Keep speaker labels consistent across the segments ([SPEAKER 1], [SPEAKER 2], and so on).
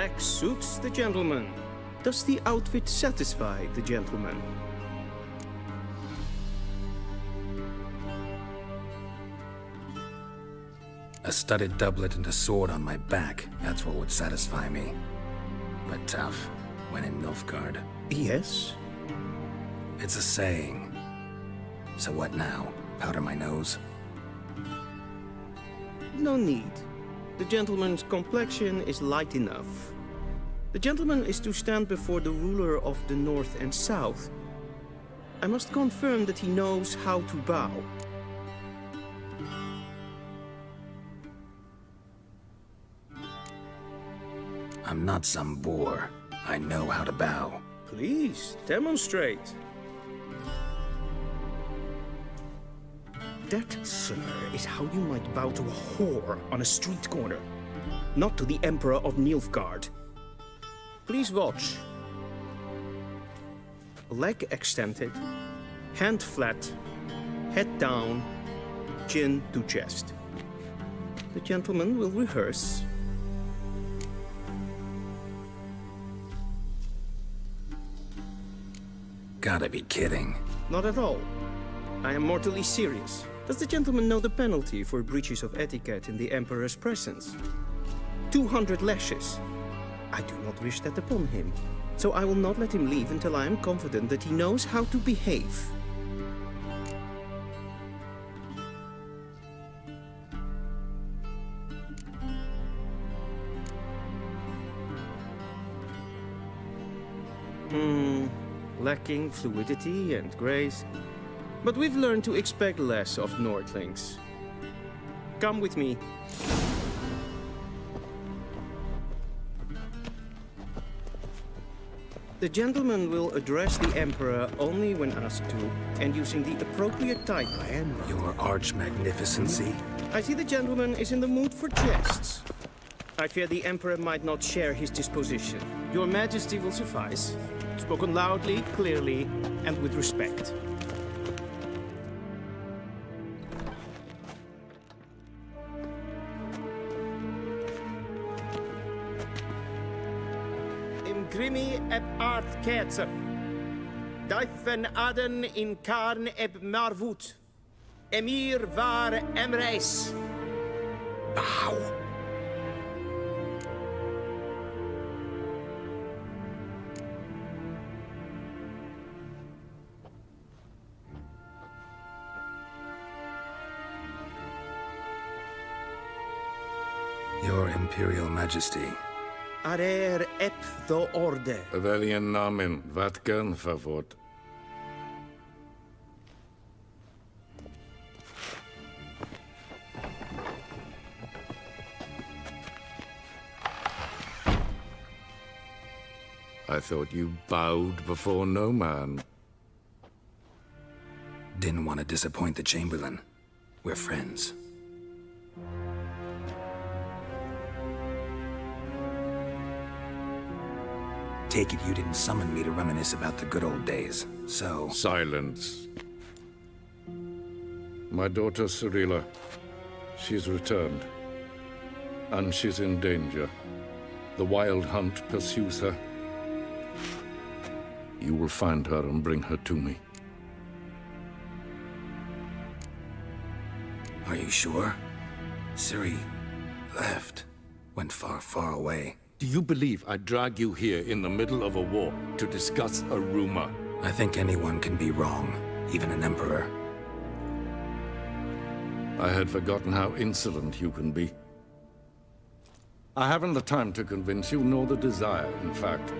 [SPEAKER 1] Black suits the gentleman. Does the outfit satisfy the gentleman?
[SPEAKER 2] A studded doublet and a sword on my back, that's what would satisfy me. But tough, when in Nilfgaard.
[SPEAKER 1] Yes?
[SPEAKER 2] It's a saying. So what now? Powder my nose?
[SPEAKER 1] No need. The gentleman's complexion is light enough. The gentleman is to stand before the ruler of the North and South. I must confirm that he knows how to bow.
[SPEAKER 2] I'm not some boor. I know how to bow.
[SPEAKER 1] Please, demonstrate. That, sir, is how you might bow to a whore on a street corner, not to the Emperor of Nilfgaard. Please watch. Leg extended, hand flat, head down, chin to chest. The gentleman will rehearse.
[SPEAKER 2] Gotta be kidding.
[SPEAKER 1] Not at all. I am mortally serious. Does the gentleman know the penalty for breaches of etiquette in the Emperor's presence? 200 lashes. I do not wish that upon him, so I will not let him leave until I am confident that he knows how to behave. Lacking fluidity and grace. But we've learned to expect less of Nordlings. Come with me. The gentleman will address the Emperor only when asked to, and using the appropriate title.
[SPEAKER 2] Your arch-magnificency?
[SPEAKER 1] I see the gentleman is in the mood for jests. I fear the Emperor might not share his disposition. Your Majesty will suffice. Spoken loudly, clearly, and with respect. Imgrimi eb art ketzer. Dijfen aden in karn eb marvoet. Emhir var Emreis.
[SPEAKER 2] Bow! Your Imperial Majesty.
[SPEAKER 1] Arer ep the orde.
[SPEAKER 3] Weljen namen, wat kan favort? I thought you bowed before no man.
[SPEAKER 2] Didn't want to disappoint the Chamberlain. We're friends. Take it you didn't summon me to reminisce about the good old days, so...
[SPEAKER 3] Silence. My daughter Cirilla, she's returned. And she's in danger. The Wild Hunt pursues her. You will find her and bring her to me.
[SPEAKER 2] Are you sure? Ciri left. Went far, far away.
[SPEAKER 3] Do you believe I'd drag you here in the middle of a war to discuss a rumor?
[SPEAKER 2] I think anyone can be wrong, even an emperor.
[SPEAKER 3] I had forgotten how insolent you can be. I haven't the time to convince you, nor the desire, in fact.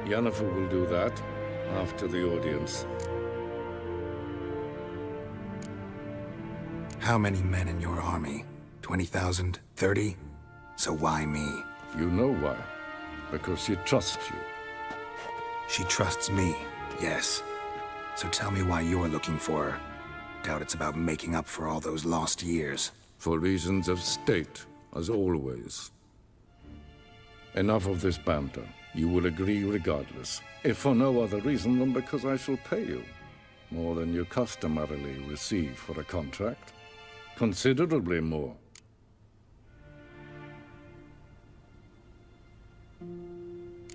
[SPEAKER 3] Yennefer will do that after the audience.
[SPEAKER 2] How many men in your army? 20,000? 30? So why me?
[SPEAKER 3] You know why. Because she trusts you.
[SPEAKER 2] She trusts me, yes. So tell me why you're looking for her. Doubt it's about making up for all those lost years.
[SPEAKER 3] For reasons of state, as always. Enough of this banter. You will agree regardless. If for no other reason than because I shall pay you. More than you customarily receive for a contract. Considerably more.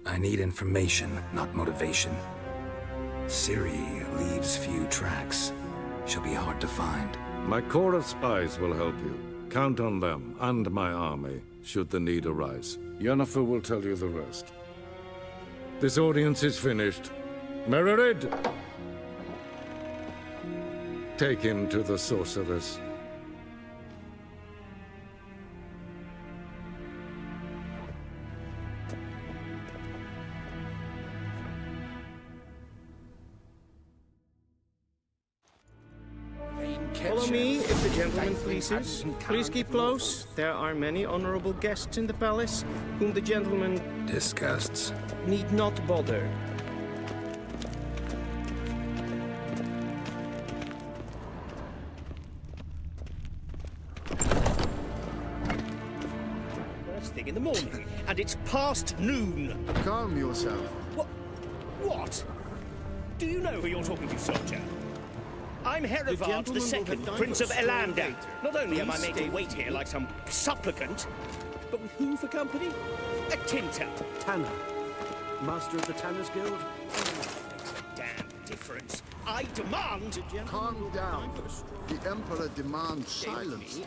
[SPEAKER 2] I need information, not motivation. Ciri leaves few tracks. She'll be hard to find.
[SPEAKER 3] My corps of spies will help you. Count on them and my army, should the need arise. Yennefer will tell you the rest. This audience is finished. Mererid! Take him to the sorceress.
[SPEAKER 1] Follow me, if the gentleman pleases. Please keep close. There are many honorable guests in the palace, whom the gentleman
[SPEAKER 2] Disgusts.
[SPEAKER 1] need not bother.
[SPEAKER 4] First thing in the morning, and it's past noon.
[SPEAKER 5] Calm yourself.
[SPEAKER 4] What? Do you know who you're talking to, soldier? I'm Herivard
[SPEAKER 1] gentleman will
[SPEAKER 4] II,
[SPEAKER 1] have time
[SPEAKER 4] Prince
[SPEAKER 1] for
[SPEAKER 4] of
[SPEAKER 1] a stroll
[SPEAKER 4] Elander.
[SPEAKER 1] later.
[SPEAKER 4] Not only am I
[SPEAKER 1] Please
[SPEAKER 4] made
[SPEAKER 1] stay
[SPEAKER 4] to wait
[SPEAKER 1] with
[SPEAKER 4] here
[SPEAKER 1] me.
[SPEAKER 4] like some supplicant, but with who for company? A tinter.
[SPEAKER 6] Tanner. Master of the Tanners Guild?
[SPEAKER 4] Makes a damn difference. I demand...
[SPEAKER 5] Calm down. The Emperor demands silence.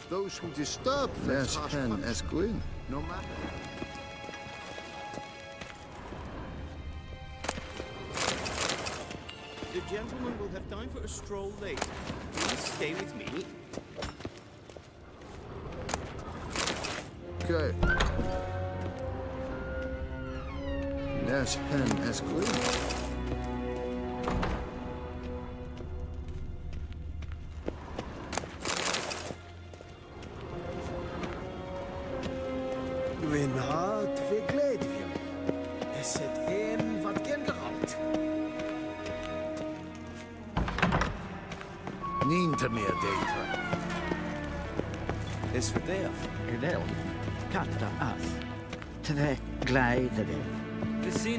[SPEAKER 5] Those who disturb
[SPEAKER 7] There's
[SPEAKER 5] harsh
[SPEAKER 7] Pen
[SPEAKER 5] punishment,
[SPEAKER 7] as Gwyn.
[SPEAKER 5] no matter.
[SPEAKER 1] The gentleman will have time for a stroll later. Please stay with me.
[SPEAKER 5] Okay.
[SPEAKER 7] There's Pen as Gwyn.
[SPEAKER 6] Gwyn hart vi gledju. Es het een wat gern geraubt. Niet meer data. Es verderf.
[SPEAKER 8] Wel, katta af. Tre gledali.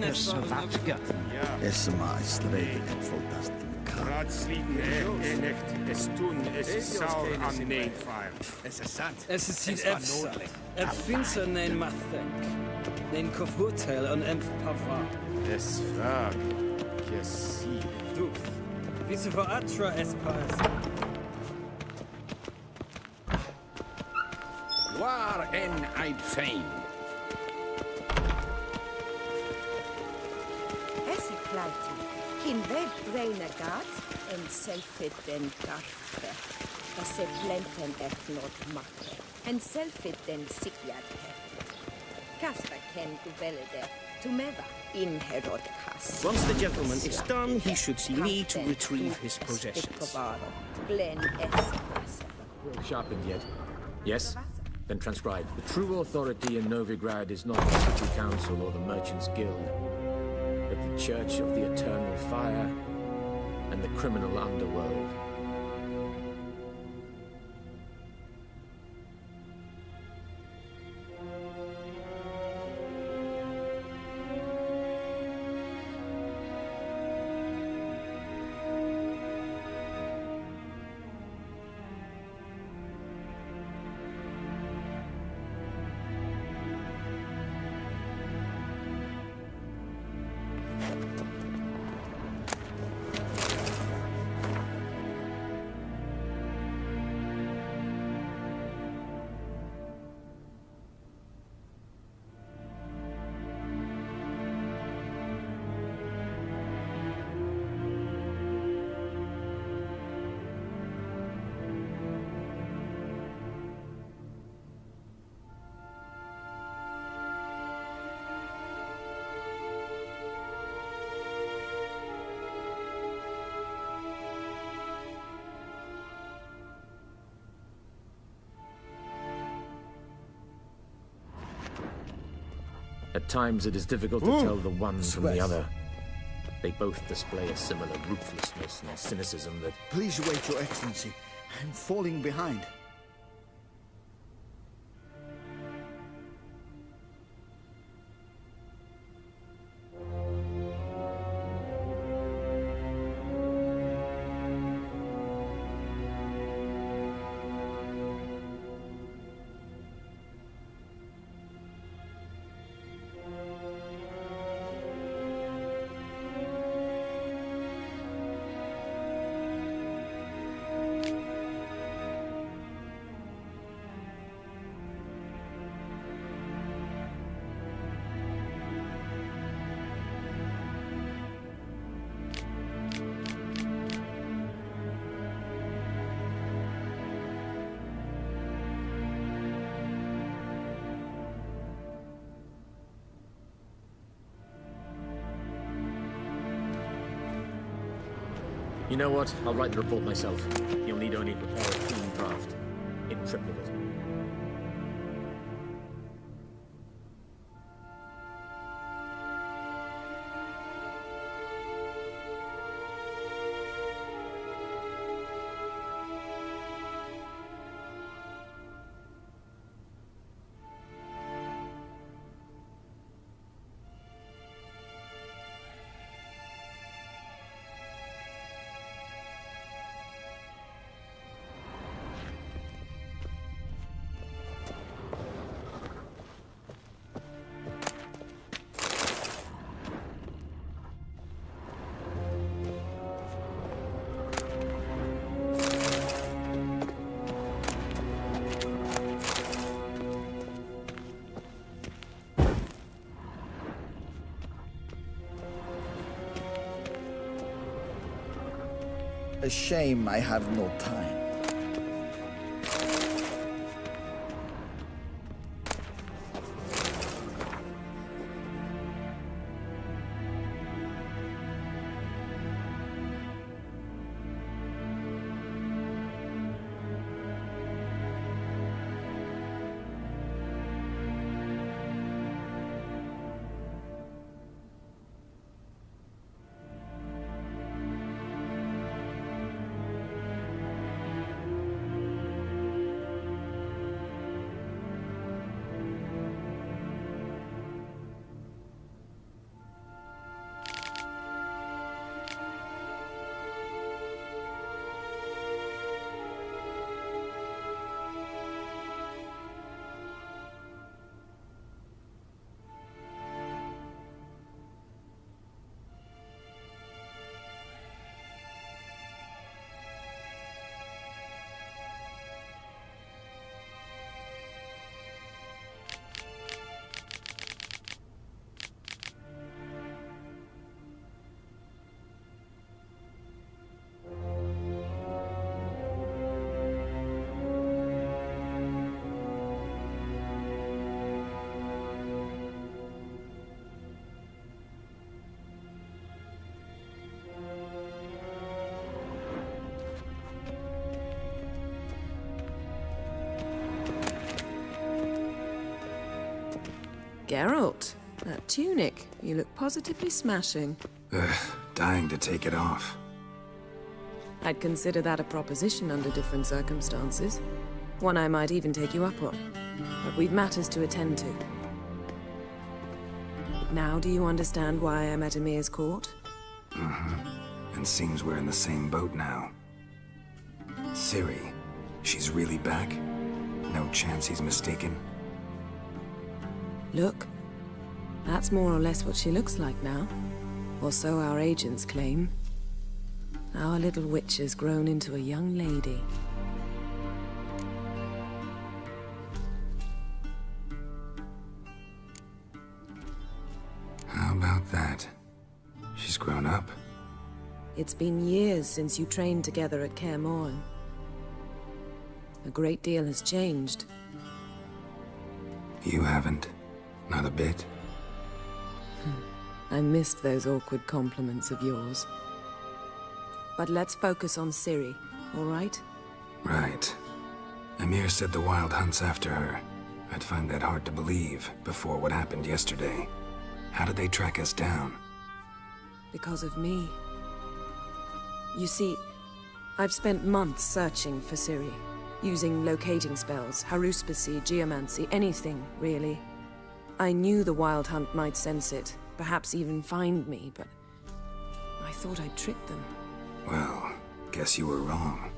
[SPEAKER 8] Es wat gött.
[SPEAKER 7] Es maar streden en voltast.
[SPEAKER 9] Ratslieden echt es tun, es sauer an needvaart.
[SPEAKER 6] Es ist sant.
[SPEAKER 10] Es is hier efsa. Het finns er een mathenk. Een kofurtel en een pava.
[SPEAKER 9] Es frag, que si.
[SPEAKER 10] Du. Wie ze voor atra espas.
[SPEAKER 9] Waar en uit fijn.
[SPEAKER 11] Esi plauti, in web brainer gat, en selfit den garfe, se blenten et not makke, en selfit den sikjad hefet. Kasper ken uvelde, tumeva imherod kas.
[SPEAKER 1] Once the gentleman is done, he should see me to retrieve his possessions.
[SPEAKER 11] Glen es
[SPEAKER 12] Sharpened yet? Yes? Then transcribe. The true authority in Novigrad is not the City Council or the Merchants Guild, but the Church of the Eternal Fire and the criminal underworld. At times it is difficult to tell the one from the other. They both display a similar ruthlessness and cynicism that...
[SPEAKER 7] Please wait, Your Excellency. I'm falling behind.
[SPEAKER 12] You know what? I'll write the report myself. You'll need only prepare a clean draft. In triplicate.
[SPEAKER 7] A shame I have no time.
[SPEAKER 13] Geralt, that tunic. You look positively smashing.
[SPEAKER 2] Dying to take it off.
[SPEAKER 13] I'd consider that a proposition under different circumstances. One I might even take you up on. But we've matters to attend to. Now do you understand why I'm at Emhir's court?
[SPEAKER 2] And seems we're in the same boat now. Ciri, she's really back? No chance he's mistaken?
[SPEAKER 13] Look, that's more or less what she looks like now. Or so our agents claim. Our little witch has grown into a young lady.
[SPEAKER 2] How about that? She's grown up.
[SPEAKER 13] It's been years since you trained together at Kaer Morhen. A great deal has changed.
[SPEAKER 2] You haven't? Not a bit?
[SPEAKER 13] I missed those awkward compliments of yours. But let's focus on Ciri, all right?
[SPEAKER 2] Right. Emhir said the Wild Hunt's after her. I'd find that hard to believe before what happened yesterday. How did they track us down?
[SPEAKER 13] Because of me. You see, I've spent months searching for Ciri, using locating spells, haruspicy, geomancy, anything, really. I knew the Wild Hunt might sense it, perhaps even find me, but I thought I'd tricked them.
[SPEAKER 2] Well, guess you were wrong.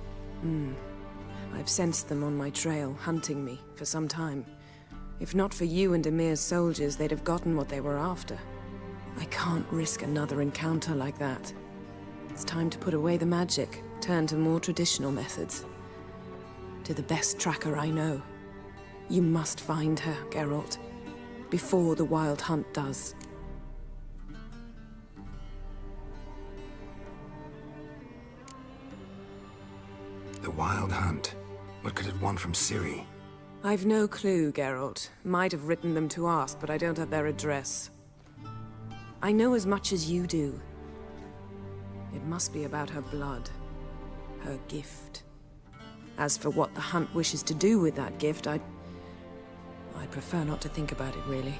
[SPEAKER 13] I've sensed them on my trail, hunting me, for some time. If not for you and Emhir's soldiers, they'd have gotten what they were after. I can't risk another encounter like that. It's time to put away the magic, turn to more traditional methods. To the best tracker I know. You must find her, Geralt. Before the Wild Hunt does.
[SPEAKER 2] The Wild Hunt? What could it want from Ciri?
[SPEAKER 13] I've no clue, Geralt. Might have written them to ask, but I don't have their address. I know as much as you do. It must be about her blood. her gift. As for what the hunt wishes to do with that gift, I'd prefer not to think about it, really.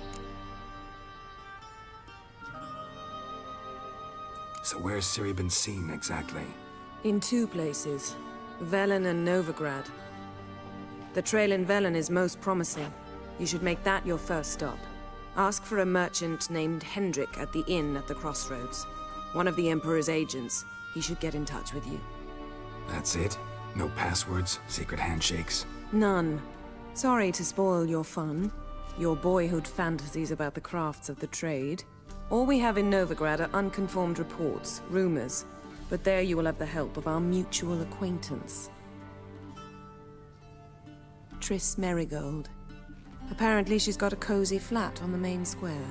[SPEAKER 2] So where's Ciri been seen, exactly?
[SPEAKER 13] In 2 places, Velen and Novigrad. The trail in Velen is most promising. You should make that your first stop. Ask for a merchant named Hendrik at the inn at the crossroads. One of the Emperor's agents. He should get in touch with you.
[SPEAKER 2] That's it? No passwords? Secret handshakes?
[SPEAKER 13] None. Sorry to spoil your fun. Your boyhood fantasies about the crafts of the trade. All we have in Novigrad are unconfirmed reports, rumors. But there you will have the help of our mutual acquaintance. Triss Merigold. Apparently she's got a cozy flat on the main square.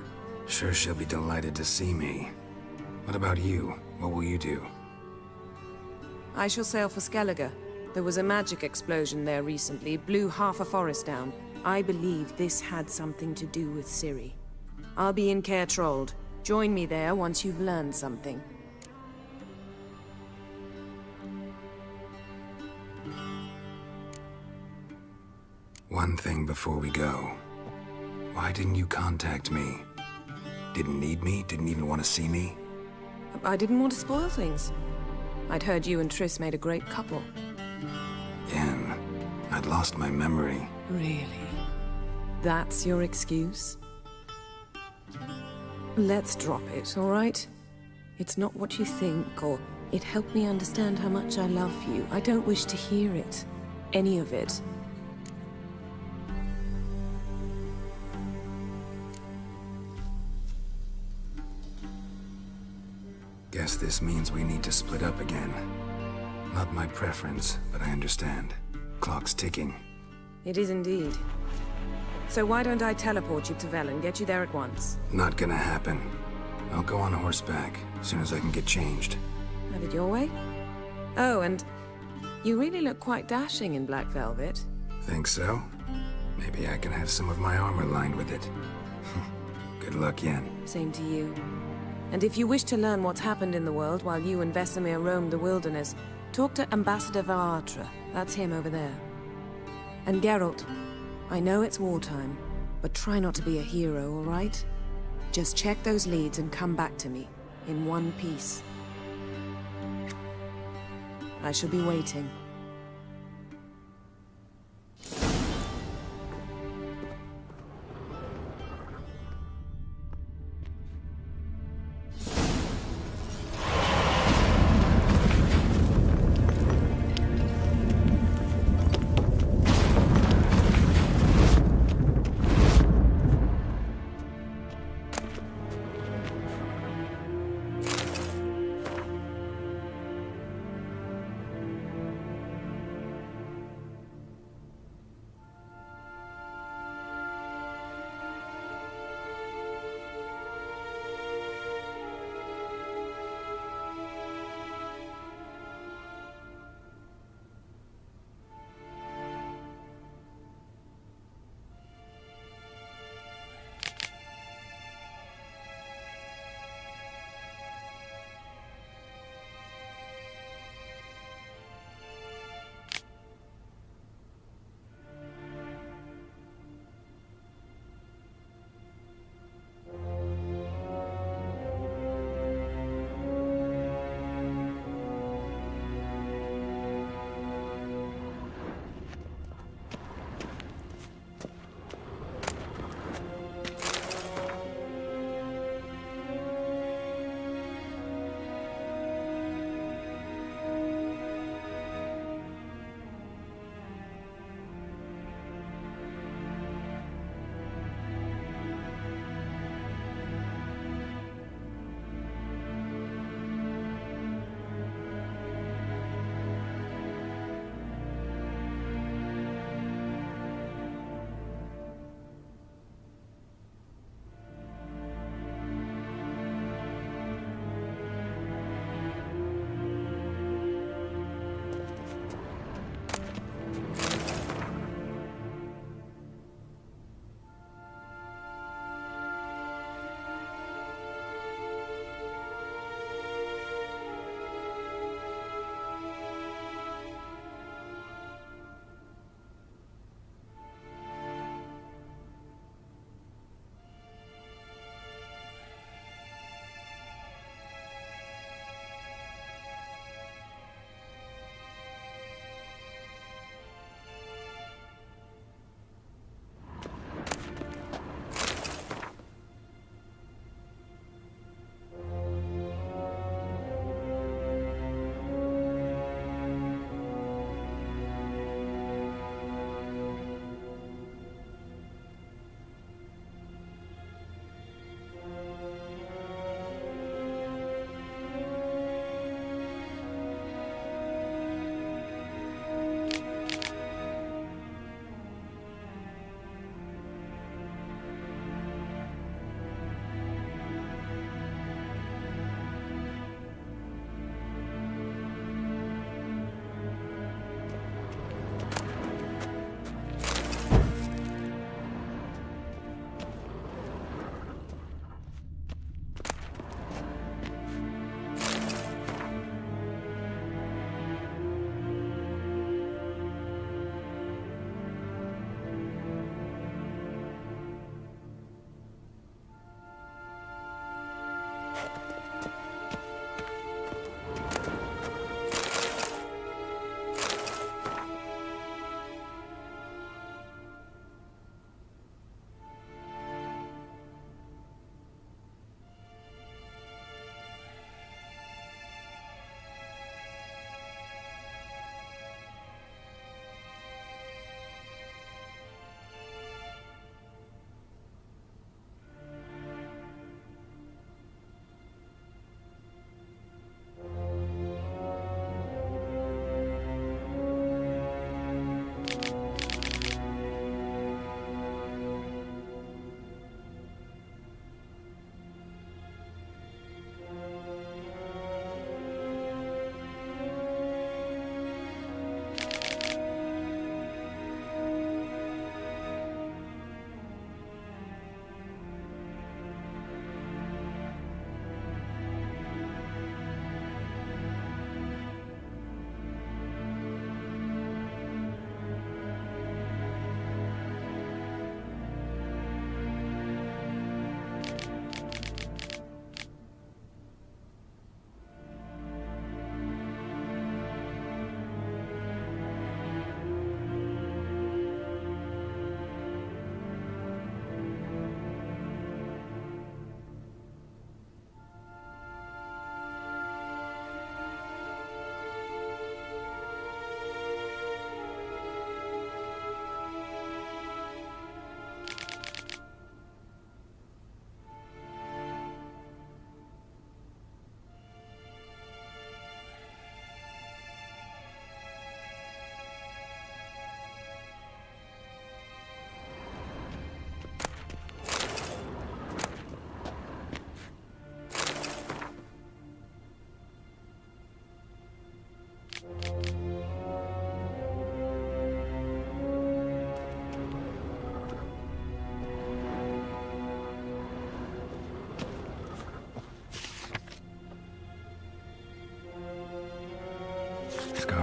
[SPEAKER 2] Sure she'll be delighted to see me. What about you? What will you do?
[SPEAKER 13] I shall sail for Skellige. There was a magic explosion there recently, blew half a forest down. I believe this had something to do with Ciri. I'll be in Caer Trold. Join me there once you've learned something.
[SPEAKER 2] One thing before we go. Why didn't you contact me? Didn't need me? Didn't even want to see me?
[SPEAKER 13] I didn't want to spoil things. I'd heard you and Triss made a great couple.
[SPEAKER 2] Yen, I'd lost my memory.
[SPEAKER 13] Really? That's your excuse? Let's drop it, all right? It's not what you think, or it helped me understand how much I love you. I don't wish to hear it. Any of it.
[SPEAKER 2] Guess this means we need to split up again. Not my preference, but I understand. Clock's ticking.
[SPEAKER 13] It is indeed. So why don't I teleport you to Velen, get you there at once?
[SPEAKER 2] Not gonna happen. I'll go on horseback, as soon as I can get changed.
[SPEAKER 13] Have it your way? Oh, and you really look quite dashing in black velvet.
[SPEAKER 2] Think so? Maybe I can have some of my armor lined with it. Good luck, Yen.
[SPEAKER 13] Same to you. And if you wish to learn what's happened in the world while you and Vesemir roamed the wilderness, talk to Ambassador Varatra. That's him over there. And Geralt, I know it's wartime, but try not to be a hero, all right? Just check those leads and come back to me, in one piece. I shall be waiting.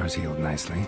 [SPEAKER 2] Scars healed nicely.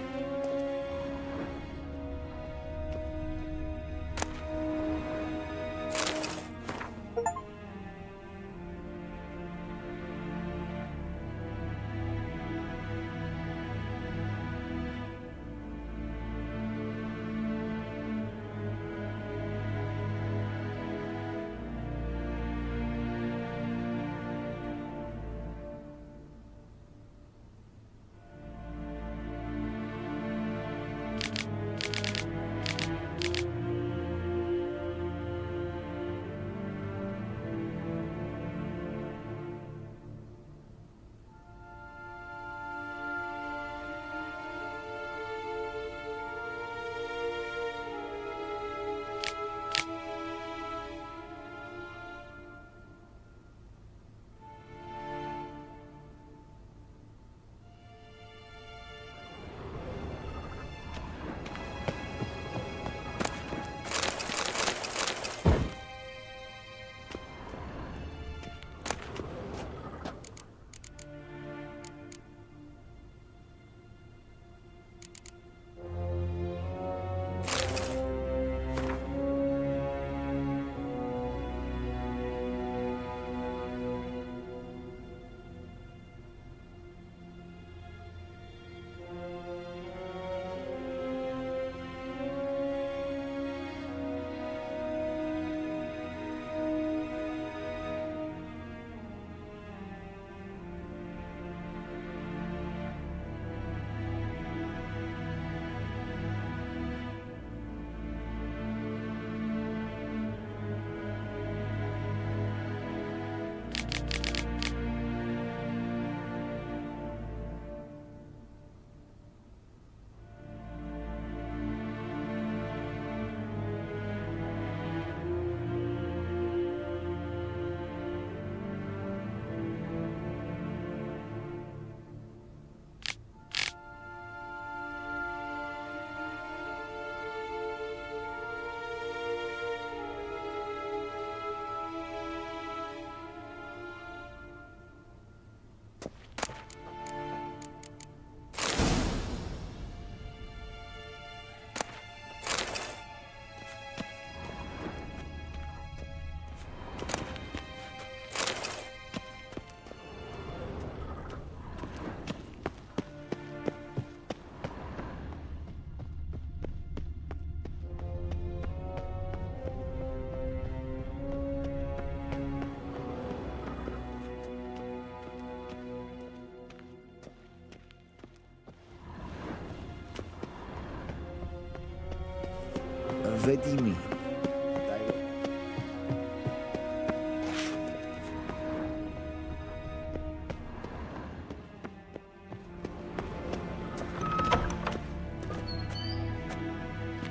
[SPEAKER 7] Vedimi.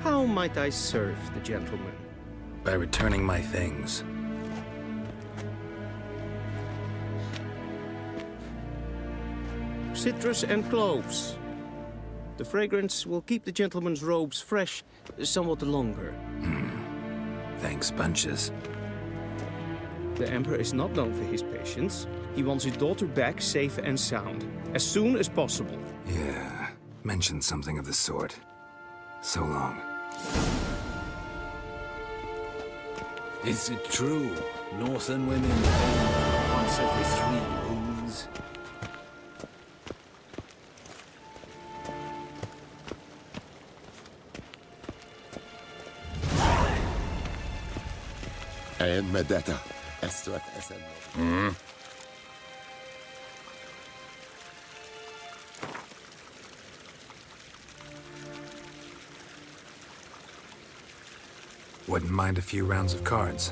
[SPEAKER 1] How might I serve the gentleman?
[SPEAKER 2] By returning my things.
[SPEAKER 1] Citrus and cloves. The fragrance will keep the gentleman's robes fresh somewhat longer.
[SPEAKER 2] Thanks, bunches.
[SPEAKER 1] The Emperor is not known for his patience. He wants his daughter back safe and sound, as soon as possible.
[SPEAKER 2] Yeah, mentioned something of the sort. So long.
[SPEAKER 10] Is it true? Northern women pain once every 3 moons?
[SPEAKER 14] En med detta, Estrat SN.
[SPEAKER 2] Wouldn't mind a few rounds of cards.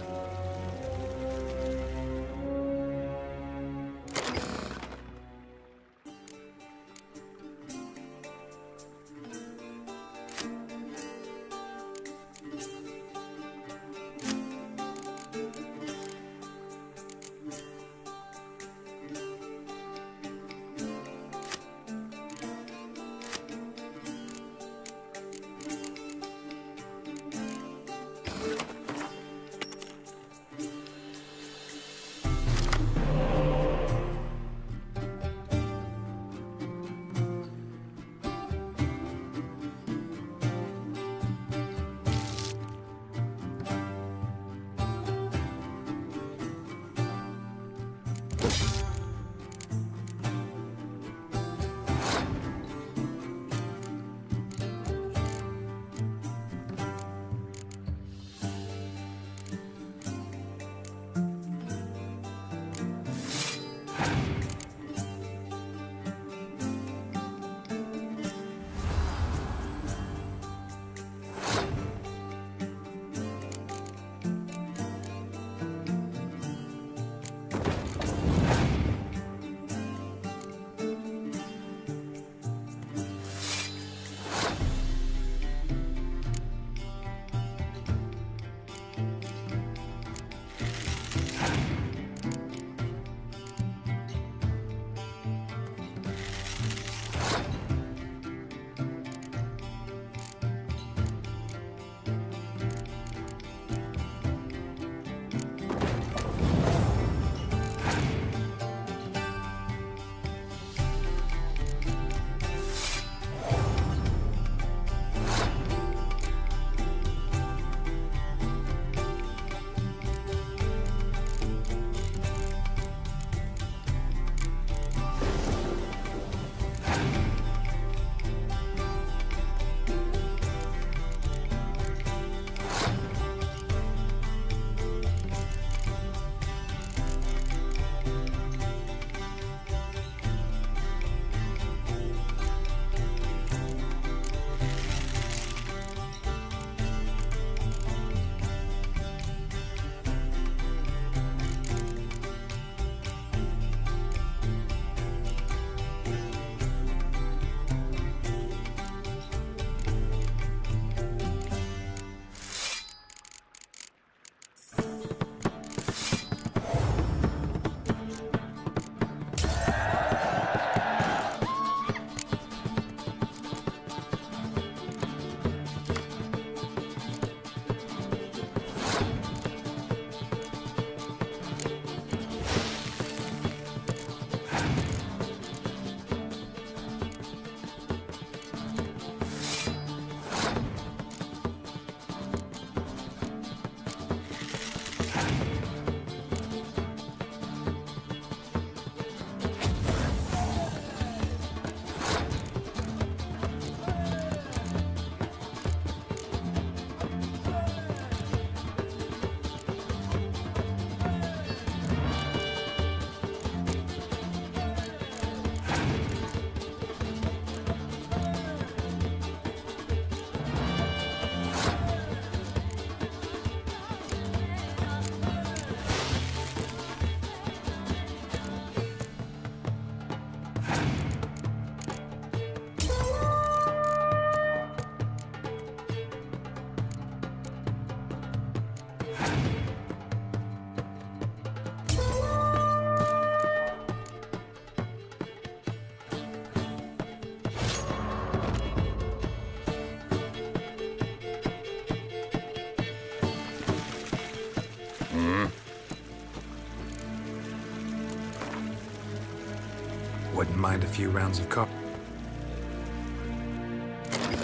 [SPEAKER 2] Wouldn't mind a few rounds of coffee.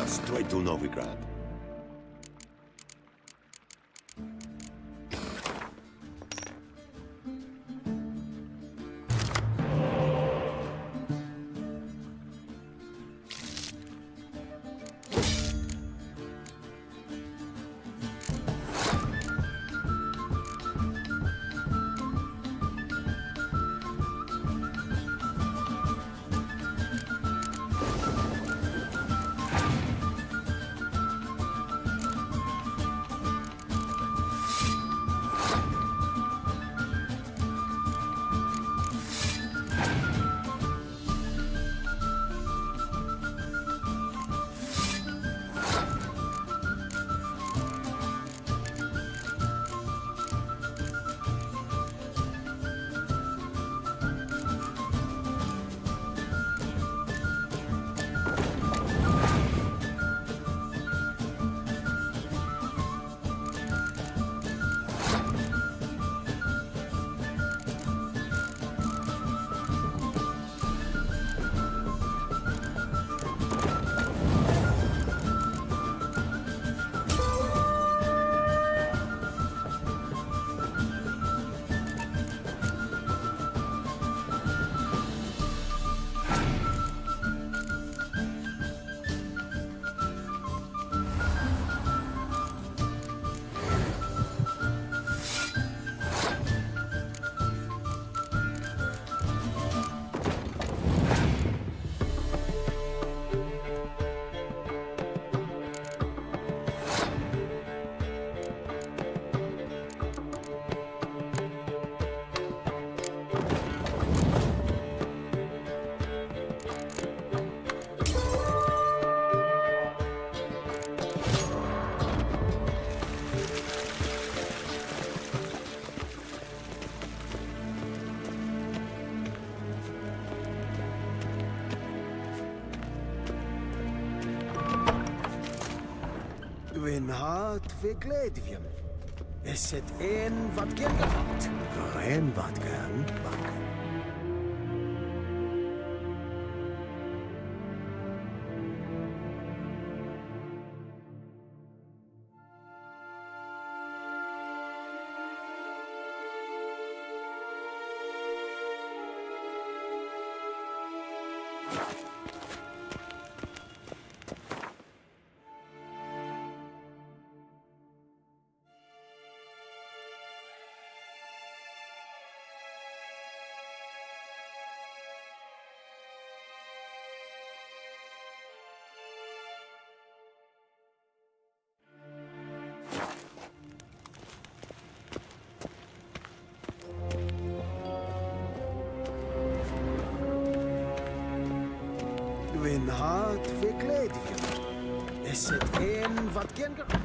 [SPEAKER 14] Straight to Novigrad.
[SPEAKER 6] Win hart we gledvjem. Is het een wat geen gehad, voor een wat gaan bakken. Win hart we gledvjem. Is het een wat geen gehad.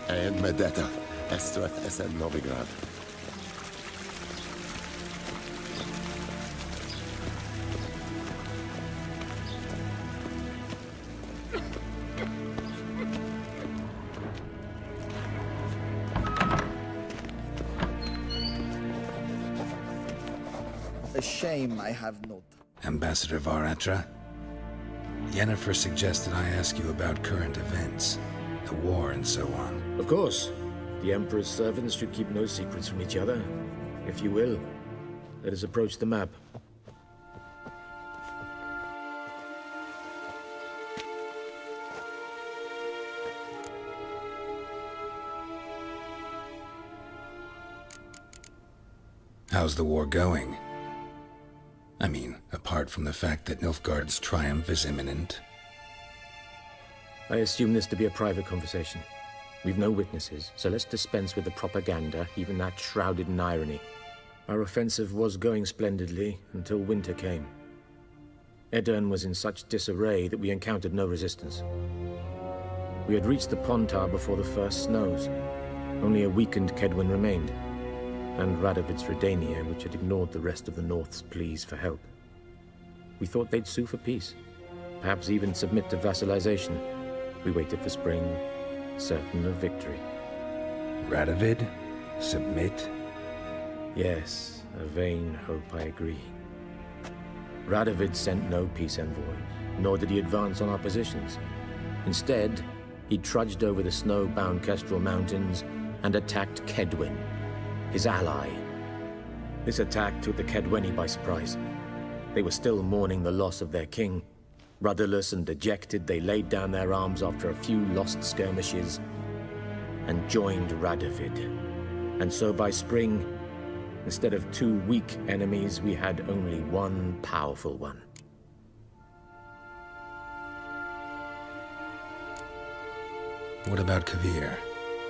[SPEAKER 14] En met detta, Estrat SN Novigrad.
[SPEAKER 7] A shame I have not.
[SPEAKER 2] Ambassador Varatra? Yennefer suggested I ask you about current events, the war and so on.
[SPEAKER 12] Of course. The Emperor's servants should keep no secrets from each other. If you will, let us approach the map.
[SPEAKER 2] How's the war going? I mean, apart from the fact that Nilfgaard's triumph is imminent.
[SPEAKER 12] I assume this to be a private conversation. We've no witnesses, so let's dispense with the propaganda, even that shrouded in irony. Our offensive was going splendidly until winter came. Edirn was in such disarray that we encountered no resistance. We had reached the Pontar before the first snows. Only a weakened Kedwen remained, and Radovit's Redania, which had ignored the rest of the North's pleas for help. We thought they'd sue for peace, perhaps even submit to vassalization. We waited for spring, certain of victory.
[SPEAKER 2] Radovid? Submit?
[SPEAKER 12] Yes, a vain hope, I agree. Radovid sent no peace envoys, nor did he advance on our positions. Instead, he trudged over the snow-bound Kestrel Mountains and attacked Kedwen, his ally. This attack took the Kedweni by surprise. They were still mourning the loss of their king. Rudderless and dejected, they laid down their arms after a few lost skirmishes and joined Radovid. And so by spring, instead of 2 weak enemies, we had only one powerful one.
[SPEAKER 2] What about Kavir?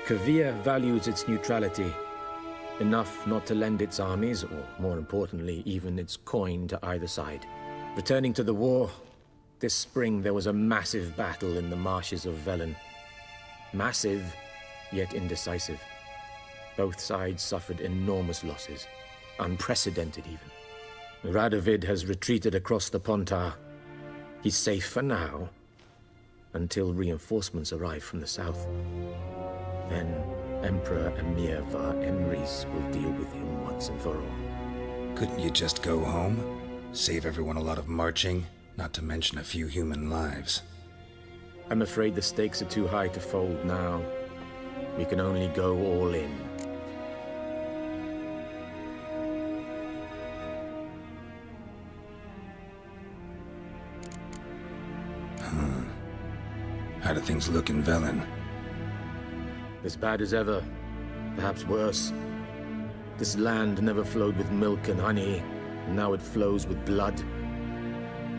[SPEAKER 12] Kavir values its neutrality, enough not to lend its armies, or more importantly, even its coin to either side. Returning to the war, this spring there was a massive battle in the marshes of Velen. Massive, yet indecisive. Both sides suffered enormous losses, unprecedented even. Radovid has retreated across the Pontar. He's safe for now, until reinforcements arrive from the south. Then Emperor Emhir var Emreis will deal with him once and for all.
[SPEAKER 2] Couldn't you just go home? Save everyone a lot of marching, not to mention a few human lives.
[SPEAKER 12] I'm afraid the stakes are too high to fold now. We can only go all in.
[SPEAKER 2] How do things look in Velen?
[SPEAKER 12] As bad as ever, perhaps worse. This land never flowed with milk and honey, and now it flows with blood.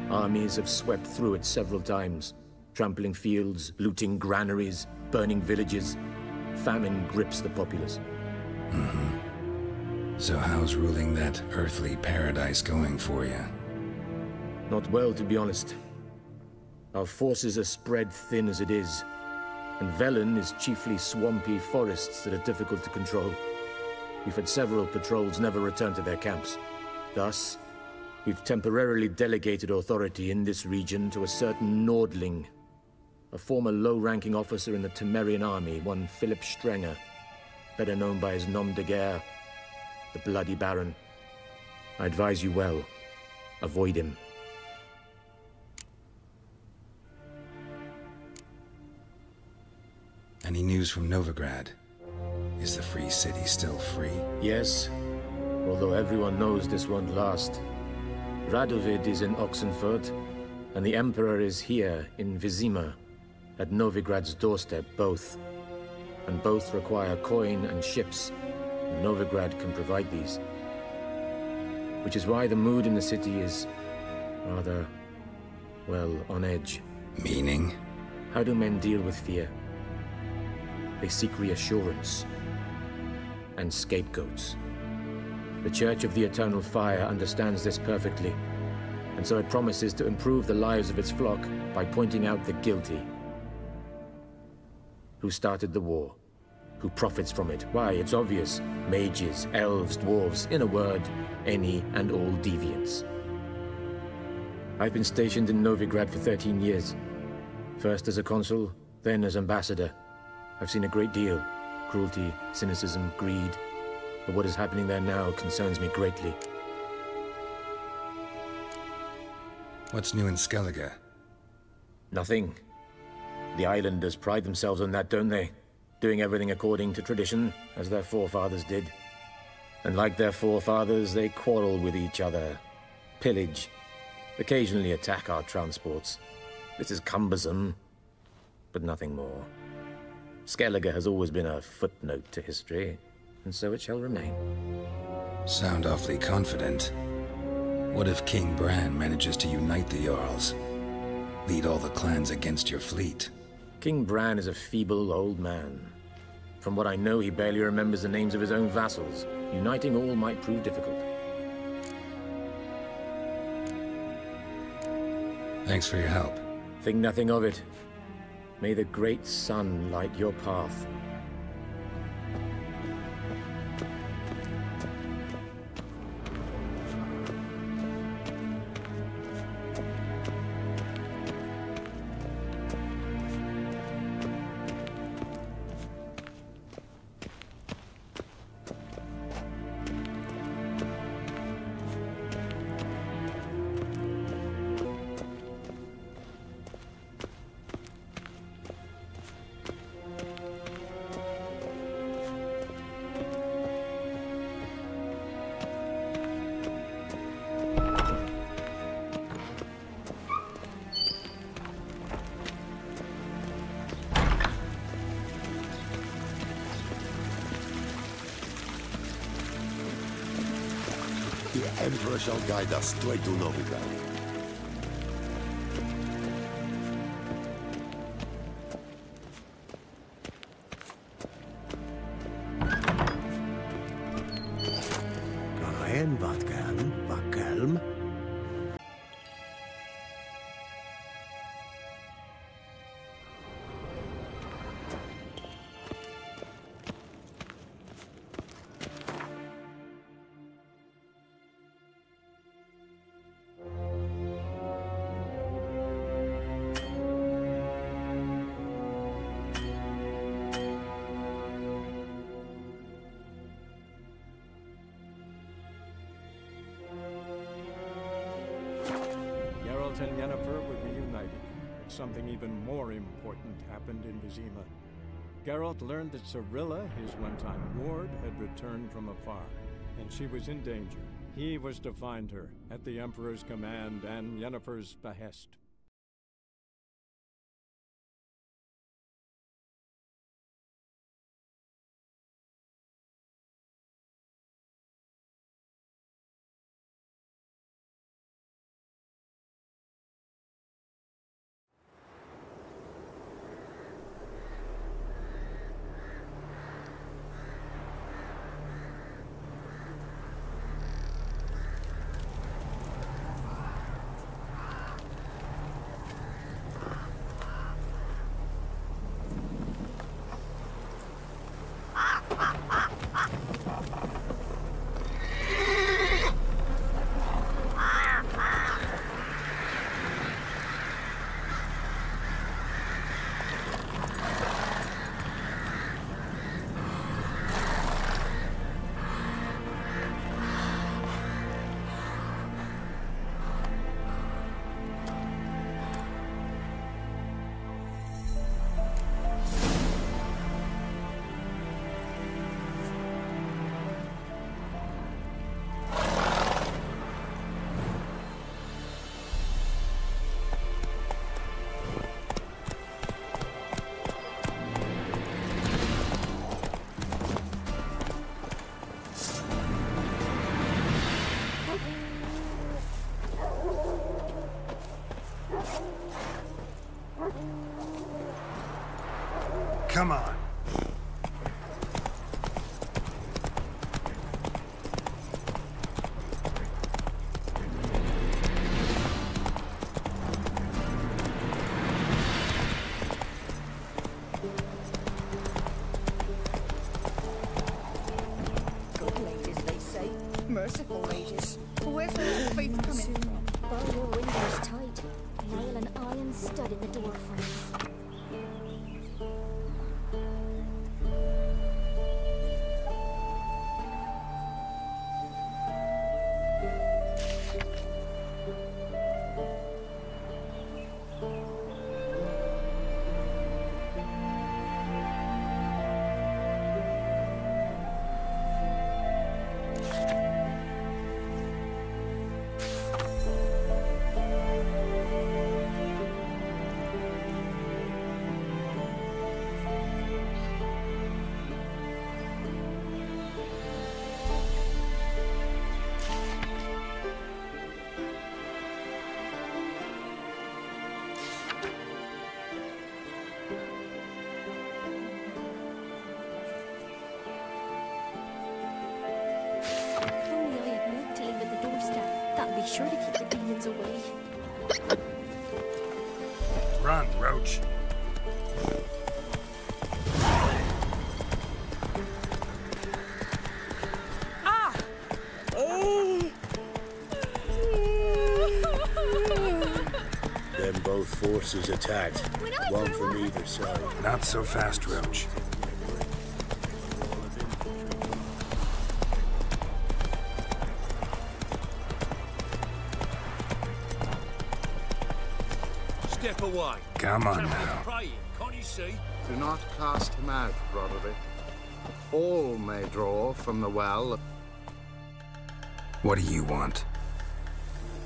[SPEAKER 12] Armies have swept through it several times, trampling fields, looting granaries, burning villages. Famine grips the populace.
[SPEAKER 2] So how's ruling that earthly paradise going for you?
[SPEAKER 12] Not well, to be honest. Our forces are spread thin as it is, and Velen is chiefly swampy forests that are difficult to control. We've had several patrols never return to their camps. Thus, we've temporarily delegated authority in this region to a certain Nordling, a former low-ranking officer in the Temerian army, one Philip Strenger, better known by his nom de guerre, the Bloody Baron. I advise you well. Avoid him.
[SPEAKER 2] Any news from Novigrad? Is the Free City still free?
[SPEAKER 12] Yes, although everyone knows this won't last. Radovid is in Oxenfurt, and the Emperor is here in Vizima, at Novigrad's doorstep, both. And both require coin and ships, and Novigrad can provide these. Which is why the mood in the city is rather, well, on edge.
[SPEAKER 2] Meaning?
[SPEAKER 12] How do men deal with fear? They seek reassurance and scapegoats. The Church of the Eternal Fire understands this perfectly, and so it promises to improve the lives of its flock by pointing out the guilty. Who started the war? Who profits from it? Why, it's obvious. Mages, elves, dwarves, in a word, any and all deviants. I've been stationed in Novigrad for 13 years. First as a consul, then as ambassador. I've seen a great deal. Cruelty, cynicism, greed. But what is happening there now concerns me greatly.
[SPEAKER 2] What's new in Skellige?
[SPEAKER 12] Nothing. The islanders pride themselves on that, don't they? Doing everything according to tradition, as their forefathers did. And like their forefathers, they quarrel with each other, pillage, occasionally attack our transports. This is cumbersome, but nothing more. Skellige has always been a footnote to history, and so it shall remain.
[SPEAKER 2] Sound awfully confident. What if King Bran manages to unite the Jarls? Lead all the clans against your fleet?
[SPEAKER 12] King Bran is a feeble old man. From what I know, he barely remembers the names of his own vassals. Uniting all might prove difficult.
[SPEAKER 2] Thanks for your help.
[SPEAKER 12] Think nothing of it. May the great sun light your path.
[SPEAKER 14] The Emperor shall guide us straight to Novigrad.
[SPEAKER 6] Wat gern, Wackelm.
[SPEAKER 15] And Yennefer were reunited, but something even more important happened in Vizima. Geralt learned that Cirilla, his one-time ward, had returned from afar, and she was in danger. He was to find her, at the Emperor's command and Yennefer's behest.
[SPEAKER 6] Come on.
[SPEAKER 11] Good ladies, they say. Merciful ladies. Where's all that faith coming from?
[SPEAKER 16] Bar your windows tight. Nail an iron stud in the door frame. Be sure to keep the demons away.
[SPEAKER 6] Run, Roach.
[SPEAKER 11] Ah! Oh!
[SPEAKER 17] Then both forces attacked. One from either side.
[SPEAKER 6] Not so fast, Roach.
[SPEAKER 9] Step away.
[SPEAKER 6] Come on now.
[SPEAKER 9] Praying, can't you see?
[SPEAKER 5] Do not cast him out, Roderick. All may draw from the well.
[SPEAKER 2] What do you want?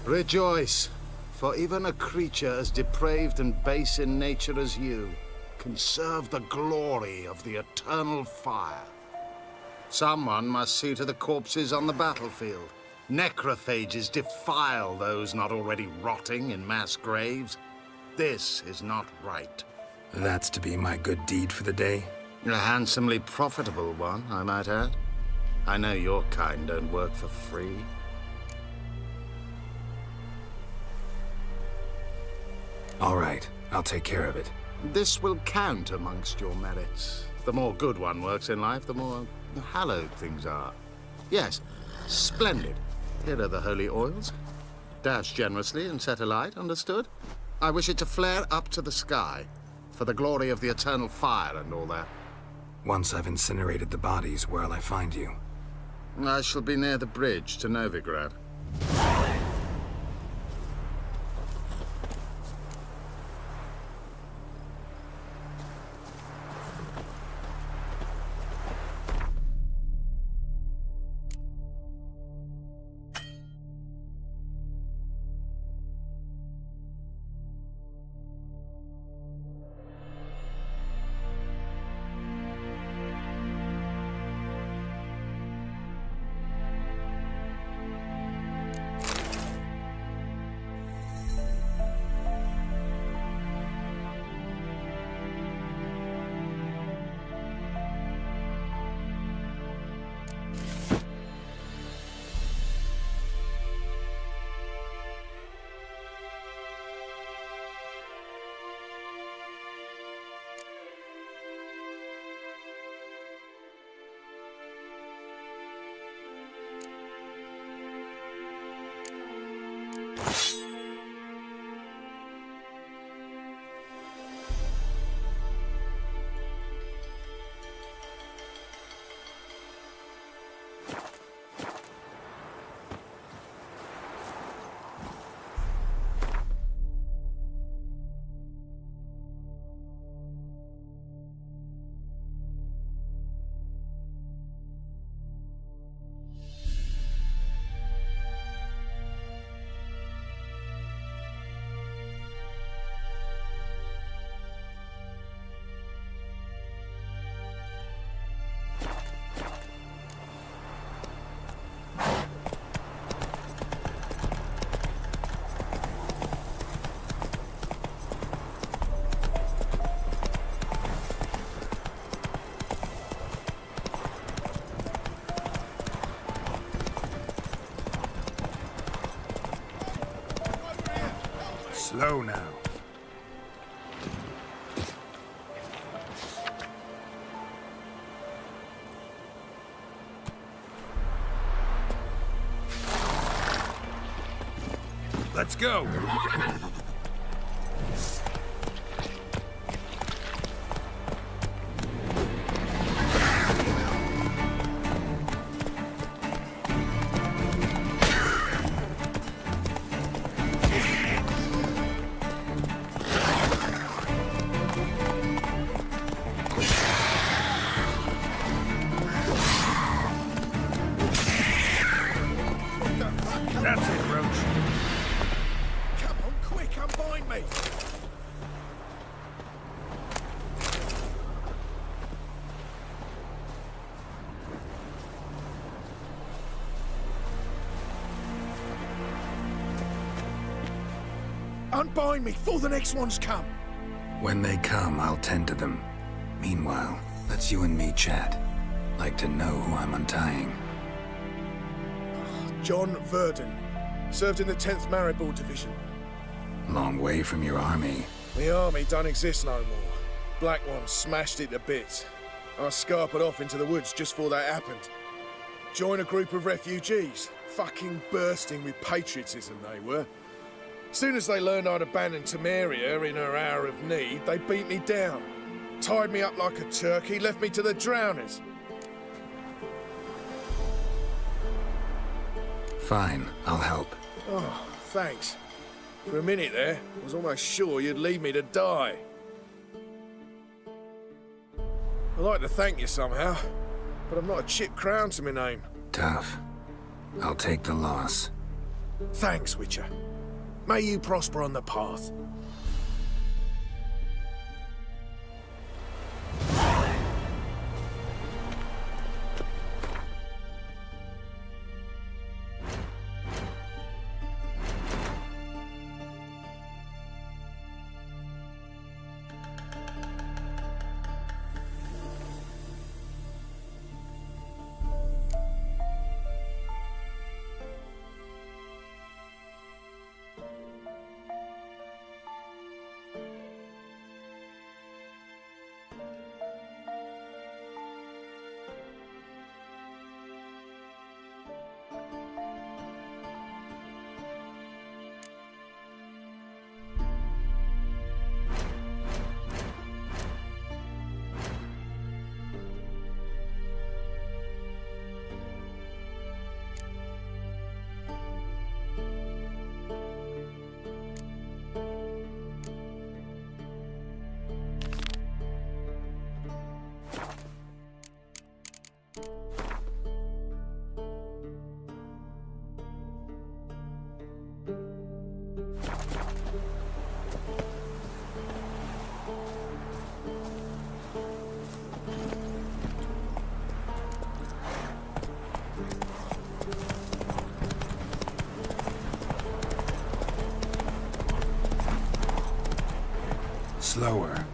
[SPEAKER 5] Rejoice, for even a creature as depraved and base in nature as you can serve the glory of the eternal fire. Someone must see to the corpses on the battlefield. Necrophages defile those not already rotting in mass graves. This is not right.
[SPEAKER 2] That's to be my good deed for the day?
[SPEAKER 5] A handsomely profitable one, I might add. I know your kind don't work for free.
[SPEAKER 2] All right, I'll take care of it.
[SPEAKER 5] This will count amongst your merits. The more good one works in life, the more hallowed things are. Yes, splendid. Here are the holy oils. Dash generously and set alight, understood? I wish it to flare up to the sky, for the glory of the eternal fire and all that.
[SPEAKER 2] Once I've incinerated the bodies, where'll I find you?
[SPEAKER 5] I shall be near the bridge to Novigrad.
[SPEAKER 2] Slow now. Let's go.
[SPEAKER 18] Unbind me before the next ones come.
[SPEAKER 2] When they come, I'll tend to them. Meanwhile, let's you and me chat. Like to know who I'm untying.
[SPEAKER 18] John Verdon. Served in the 10th Maribor Division.
[SPEAKER 2] Long way from your army.
[SPEAKER 18] The army don't exist no more. Black Ones smashed it to bits. I scarpered off into the woods just before that happened. Joined a group of refugees. Fucking bursting with patriotism they were. Soon as they learned I'd abandoned Temeria in her hour of need, they beat me down. Tied me up like a turkey, left me to the drowners.
[SPEAKER 2] Fine, I'll help.
[SPEAKER 18] Oh, thanks. For a minute there, I was almost sure you'd leave me to die. I'd like to thank you somehow, but I've not a chip crown to my name.
[SPEAKER 2] Tough. I'll take the loss.
[SPEAKER 18] Thanks, Witcher. May you prosper on the path.
[SPEAKER 2] slower.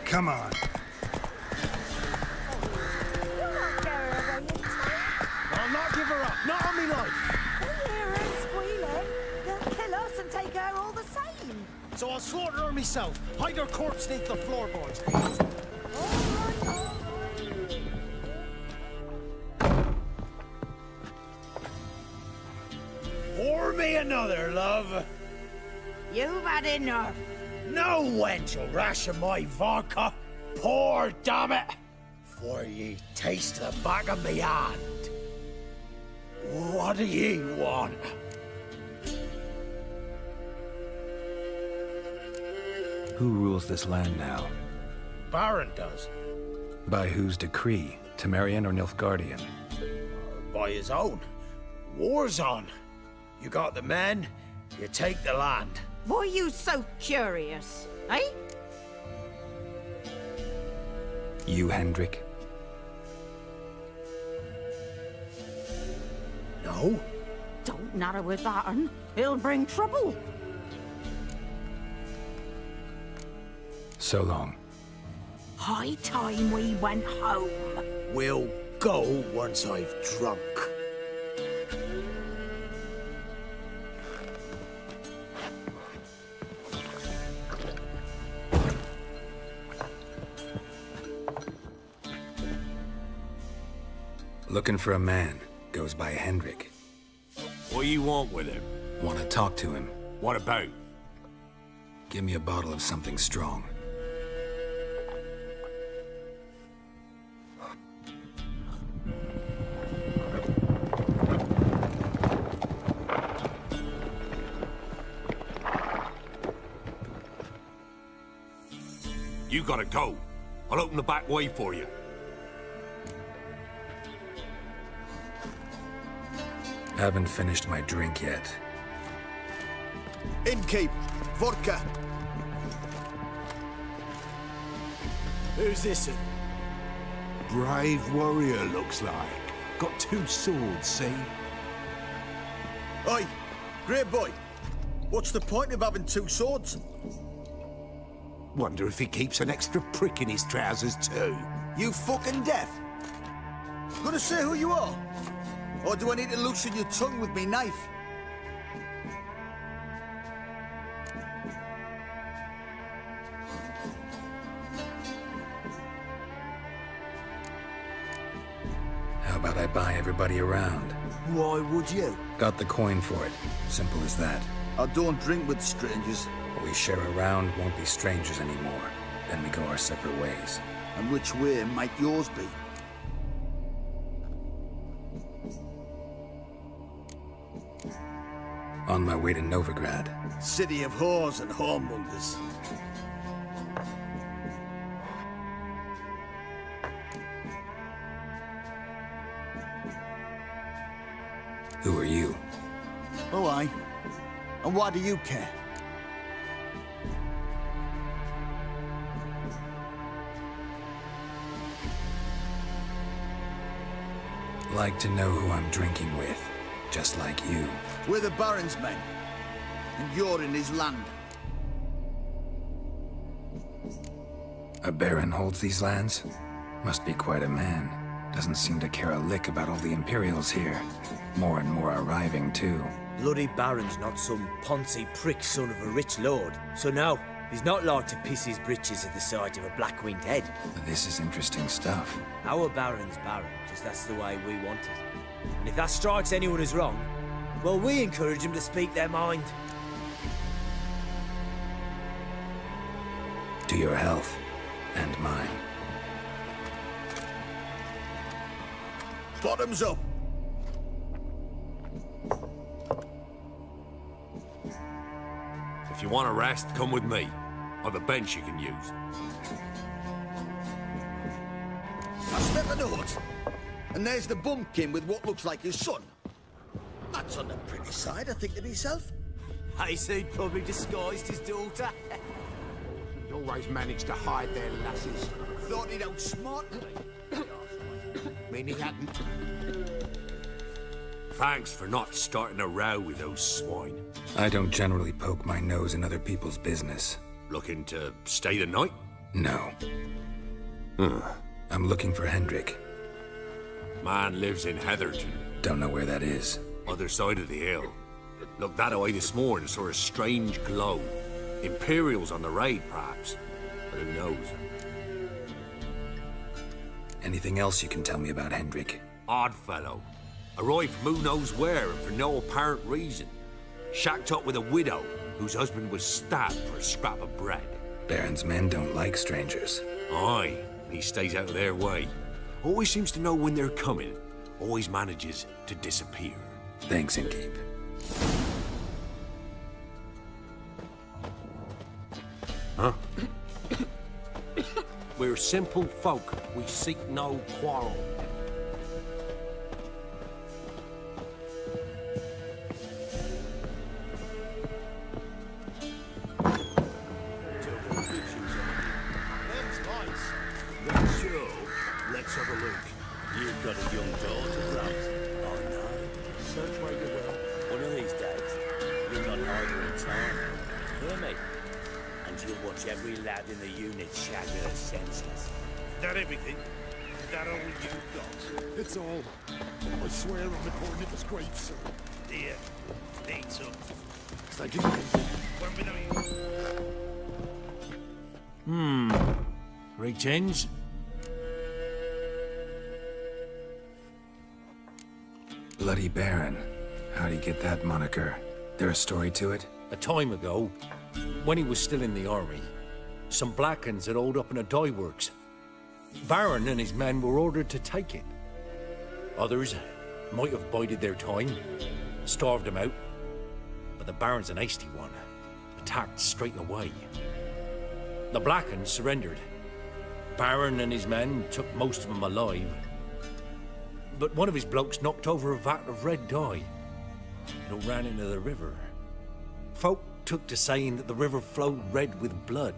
[SPEAKER 2] Come on.
[SPEAKER 6] I'll not give her up. Not on me life.
[SPEAKER 19] They hear her squealing. They'll kill us and take her all the same.
[SPEAKER 6] So I'll slaughter her myself. Hide her corpse beneath the floorboards. Pour me another, love.
[SPEAKER 19] You've had enough.
[SPEAKER 6] No wench will ration my vodka. Pour, damn it. For ye taste the back of me hand. What do ye want?
[SPEAKER 2] Who rules this land now?
[SPEAKER 6] Baron does.
[SPEAKER 2] By whose decree? Temerian or Nilfgaardian?
[SPEAKER 6] By his own. War's on. You got the men, you take the land.
[SPEAKER 19] Why are you so curious, eh?
[SPEAKER 2] You, Hendrik?
[SPEAKER 6] No.
[SPEAKER 19] Don't natter with that, and it'll bring trouble.
[SPEAKER 2] So long.
[SPEAKER 19] High time we went home.
[SPEAKER 6] We'll go once I've drunk.
[SPEAKER 2] Looking for a man. Goes by Hendrik.
[SPEAKER 10] What do you want with him?
[SPEAKER 2] Want to talk to him.
[SPEAKER 10] What about?
[SPEAKER 2] Give me a bottle of something strong.
[SPEAKER 10] You gotta go. I'll open the back way for you.
[SPEAKER 2] Haven't finished my drink yet.
[SPEAKER 6] Innkeep, vodka. Who's this?
[SPEAKER 17] Brave warrior, looks like. Got 2 swords, see?
[SPEAKER 7] Oi, great boy. What's the point of having 2 swords?
[SPEAKER 17] Wonder if he keeps an extra prick in his trousers too.
[SPEAKER 7] You fucking deaf? Gonna say who you are? Or do I need to loosen your tongue with me knife?
[SPEAKER 2] How about I buy everybody around?
[SPEAKER 7] Why would you?
[SPEAKER 2] Got the coin for it. Simple as that.
[SPEAKER 7] I don't drink with strangers.
[SPEAKER 2] We share a round, won't be strangers anymore. Then we go our separate ways.
[SPEAKER 7] And which way might yours be?
[SPEAKER 2] On my way to Novigrad.
[SPEAKER 7] City of whores and whoremongers.
[SPEAKER 2] Who are you?
[SPEAKER 7] Oh, aye. And why do you care?
[SPEAKER 2] Like to know who I'm drinking with, just like you.
[SPEAKER 7] We're the Baron's men, and you're in his land.
[SPEAKER 2] A baron holds these lands? Must be quite a man. Doesn't seem to care a lick about all the Imperials here. More and more arriving, too.
[SPEAKER 20] Bloody Baron's not some poncy prick son of a rich lord. So no, he's not like to piss his britches at the sight of a black-winged head.
[SPEAKER 2] This is interesting stuff.
[SPEAKER 20] Our Baron's Baron, because that's the way we want it. And if that strikes anyone as wrong, well, we encourage them to speak their mind.
[SPEAKER 2] To your health, and mine.
[SPEAKER 7] Bottoms up!
[SPEAKER 10] If you want a rest, come with me. I've a bench you can use.
[SPEAKER 7] I step in the hut, and there's the bumpkin with what looks like his son. That's on the pretty side, I think to myself.
[SPEAKER 20] I say he'd probably disguised his daughter.
[SPEAKER 17] He always managed to hide their lasses.
[SPEAKER 7] Thought he'd outsmart me.
[SPEAKER 17] Mean he hadn't.
[SPEAKER 10] Thanks for not starting a row with those swine.
[SPEAKER 2] I don't generally poke my nose in other people's business.
[SPEAKER 10] Looking to stay the night?
[SPEAKER 2] No. I'm looking for Hendrik.
[SPEAKER 10] Man lives in Heatherton.
[SPEAKER 2] Don't know where that is.
[SPEAKER 10] Other side of the hill. Looked that away this morning, saw a strange glow. Imperials on the raid, perhaps. But who knows?
[SPEAKER 2] Anything else you can tell me about Hendrik?
[SPEAKER 10] Odd fellow. Arrived from who knows where and for no apparent reason. Shacked up with a widow whose husband was stabbed for a scrap of bread.
[SPEAKER 2] Baron's men don't like strangers.
[SPEAKER 10] Aye, he stays out of their way. Always seems to know when they're coming. Always manages to disappear.
[SPEAKER 2] Thanks, Innkeep.
[SPEAKER 10] Huh? We're simple folk. We seek no quarrel.
[SPEAKER 4] Let's have a look. You've got a young daughter, perhaps? Oh, no. Search where you will. One of these days, you'll not hide in time. Hear me? And you'll watch every lad in the unit shatter their senses. That everything? Is that all you've got?
[SPEAKER 17] It's all. I swear on the Cornet's grave, sir.
[SPEAKER 4] Dear, dates up.
[SPEAKER 17] Thank you.
[SPEAKER 4] When we know you...
[SPEAKER 10] Great change.
[SPEAKER 2] Bloody Baron. How'd he get that moniker? There a story to it?
[SPEAKER 10] A time ago, when he was still in the army, some Blackens had holed up in a dye works. Baron and his men were ordered to take it. Others might have bided their time, starved him out, but the Baron's an hasty one, attacked straight away. The Blackens surrendered. Baron and his men took most of them alive, but one of his blokes knocked over a vat of red dye. It all ran into the river. Folk took to saying that the river flowed red with blood,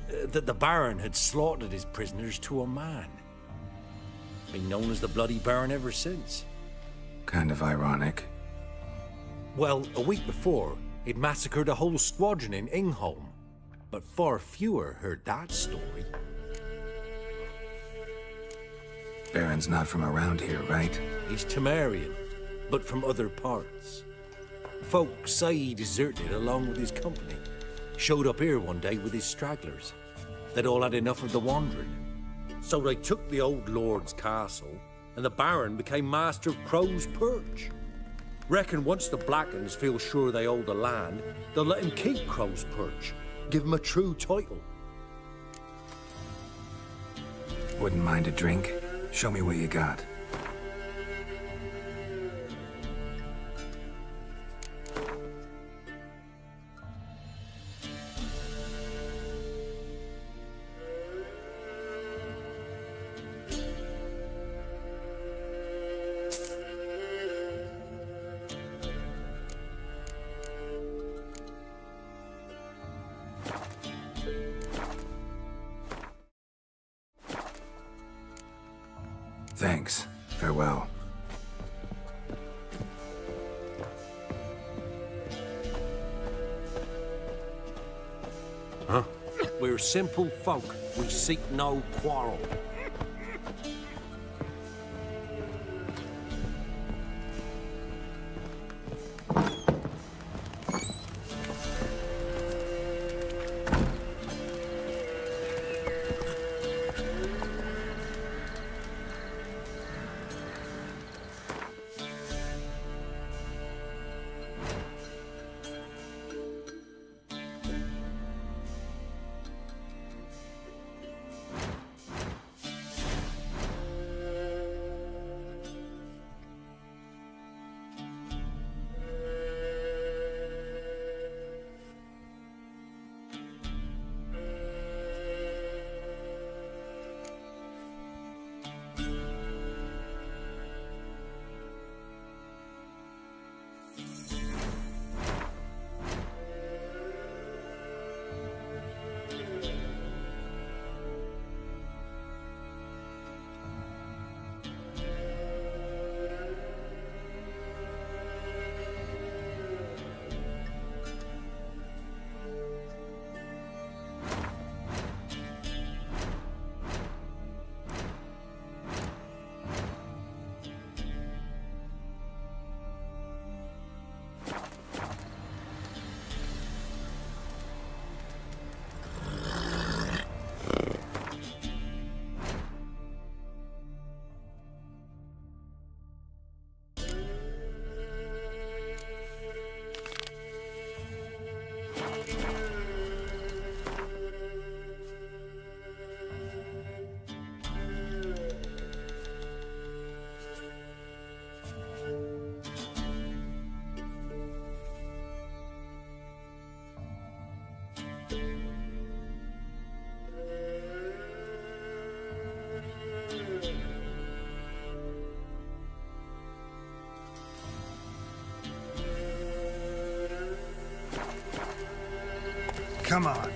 [SPEAKER 10] that the Baron had slaughtered his prisoners to a man. Been known as the Bloody Baron ever since.
[SPEAKER 2] Kind of ironic.
[SPEAKER 10] Well, a week before, he'd massacred a whole squadron in Ingholm, but far fewer heard that story.
[SPEAKER 2] Baron's not from around here, right?
[SPEAKER 10] He's Temerian, but from other parts. Folk say he deserted along with his company. Showed up here one day with his stragglers. They'd all had enough of the wandering. So they took the old lord's castle, and the Baron became master of Crow's Perch. Reckon once the Blackens feel sure they hold the land, they'll let him keep Crow's Perch, give him a true title.
[SPEAKER 2] Wouldn't mind a drink? Show me what you got. Thanks. Farewell.
[SPEAKER 10] Huh? We're simple folk. We seek no quarrel.
[SPEAKER 6] Come on.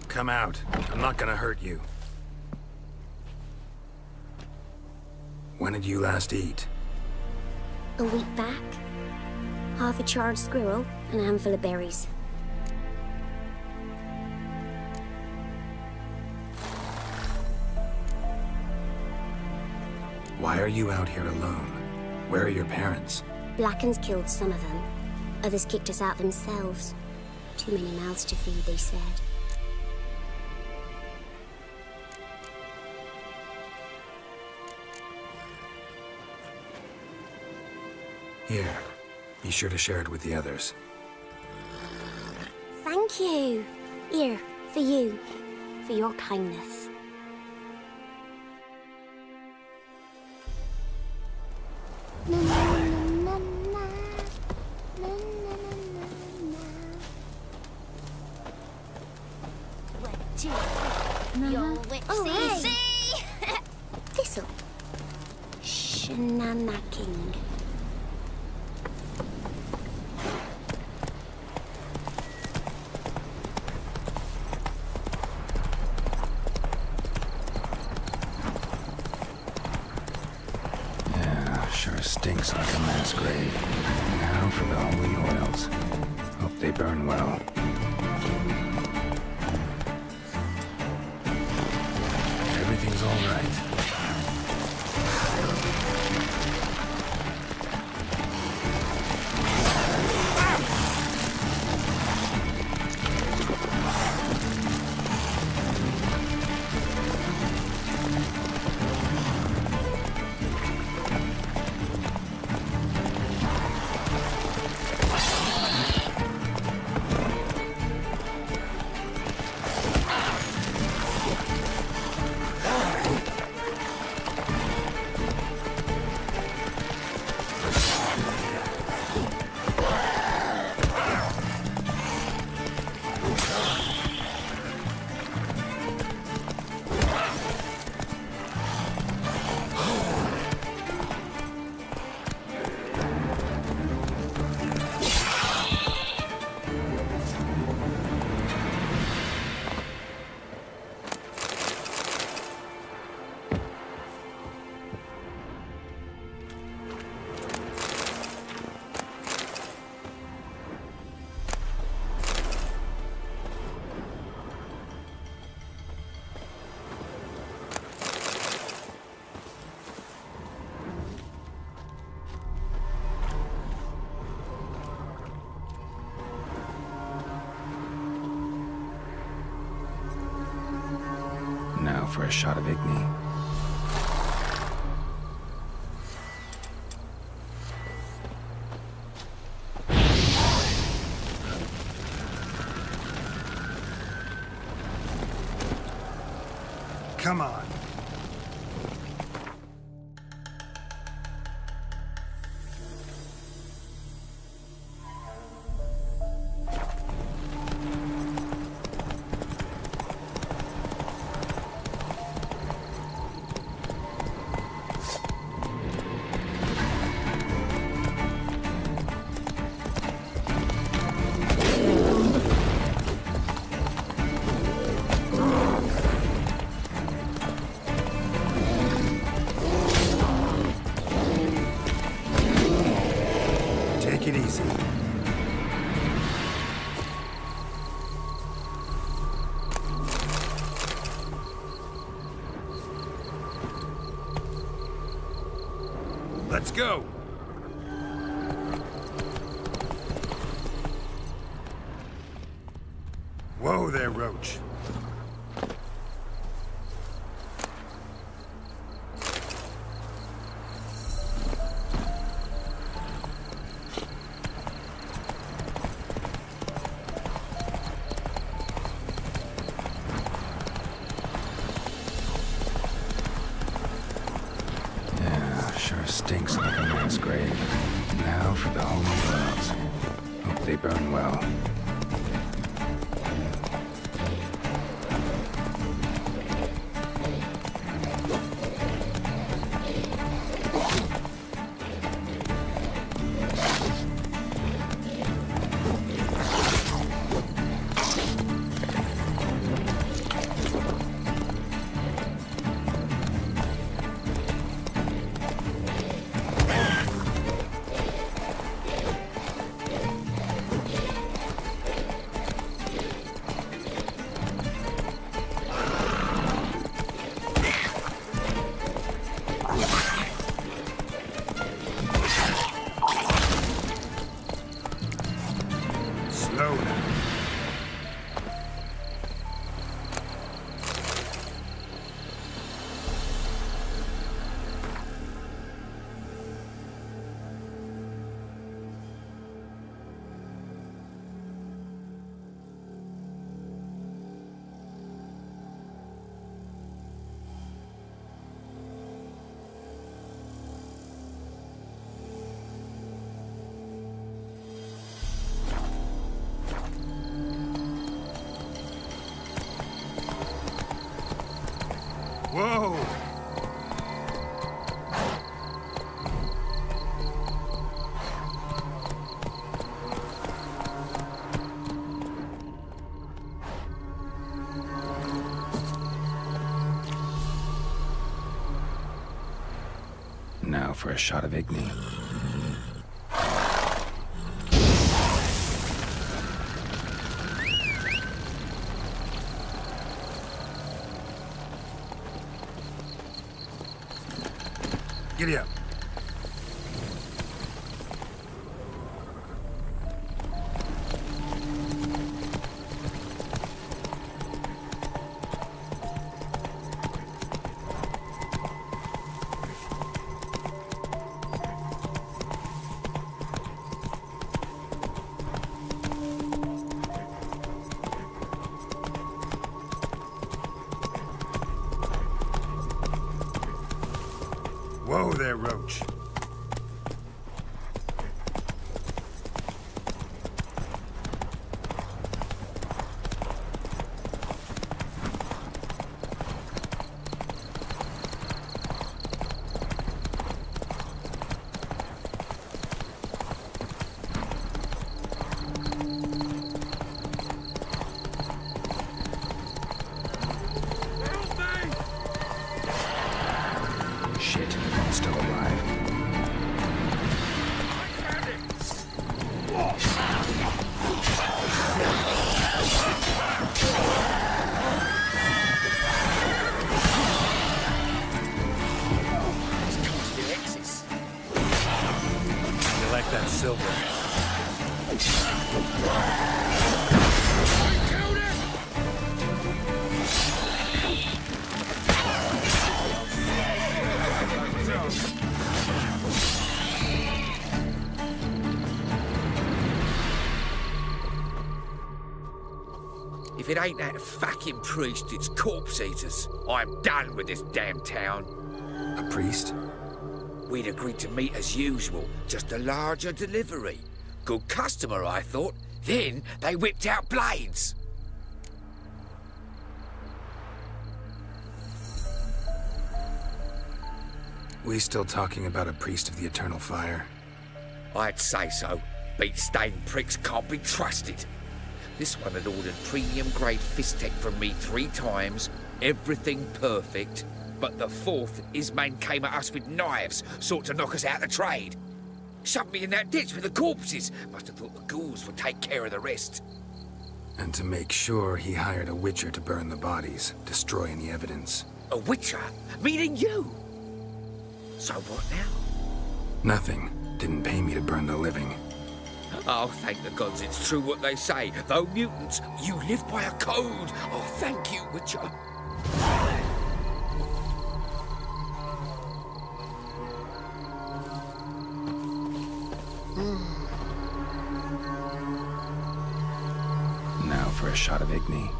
[SPEAKER 2] Come out. I'm not gonna hurt you. When did you last eat?
[SPEAKER 16] A week back. Half a charred squirrel and a handful of berries.
[SPEAKER 2] Why are you out here alone? Where are your parents?
[SPEAKER 16] Blackens killed some of them. Others kicked us out themselves. Too many mouths to feed, they said.
[SPEAKER 2] Here. Be sure to share it with the others.
[SPEAKER 16] Thank you. Here, for you. For your kindness.
[SPEAKER 19] Oh, hey!
[SPEAKER 16] Thistle. Shenanacking.
[SPEAKER 2] Sure stinks like a mass grave. Now for the holy oils. Hope they burn well. for a shot of Igni.
[SPEAKER 17] Come on. Take it easy. Let's go. Whoa there, Roach.
[SPEAKER 2] Stinks like a mass grave. Now for the holy wells. Hope they burn well. Whoa! Now for a shot of Igni.
[SPEAKER 17] Giddy up. Whoa there, Roach.
[SPEAKER 2] Shit, still alive.
[SPEAKER 10] You like that silver?
[SPEAKER 21] If it ain't that fucking priest, it's corpse eaters. I'm done with this damn town.
[SPEAKER 2] A priest?
[SPEAKER 21] We'd agreed to meet as usual, just a larger delivery. Good customer, I thought. Then they whipped out blades.
[SPEAKER 2] We still talking about a priest of the eternal fire?
[SPEAKER 21] I'd say so. Beat-stained pricks can't be trusted. This one had ordered premium-grade fistek from me 3 times, everything perfect. But the 4th, his men came at us with knives, sought to knock us out of trade. Shoved me in that ditch with the corpses. Must have thought the ghouls would take care of the rest.
[SPEAKER 2] And to make sure, he hired a witcher to burn the bodies, destroy any evidence.
[SPEAKER 21] A witcher? Meaning you? So what now?
[SPEAKER 2] Nothing. Didn't pay me to burn the living.
[SPEAKER 21] Oh, thank the gods it's true what they say. Though mutants, you live by a code. Oh, thank you, Witcher.
[SPEAKER 2] Now for a shot of Igni.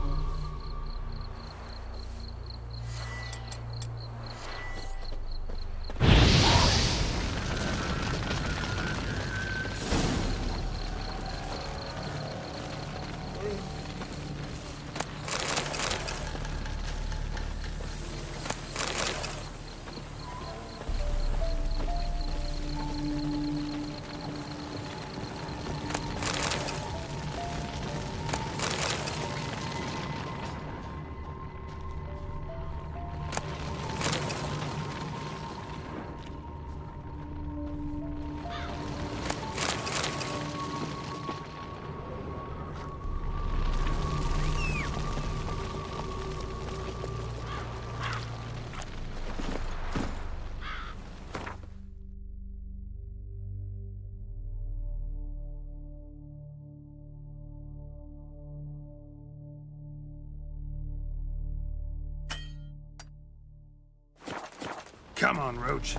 [SPEAKER 17] Come on, Roach.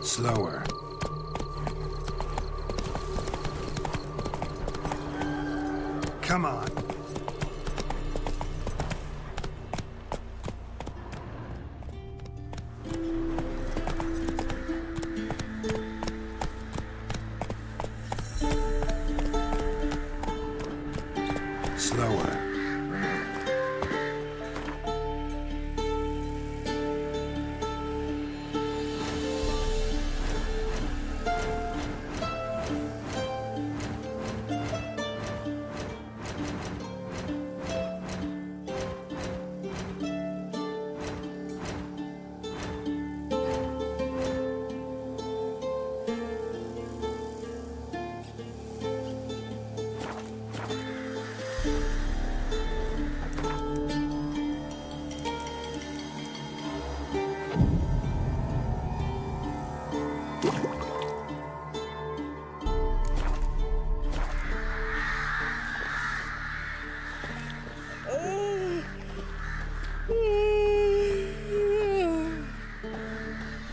[SPEAKER 2] Slower.
[SPEAKER 17] Come on.
[SPEAKER 2] Slower.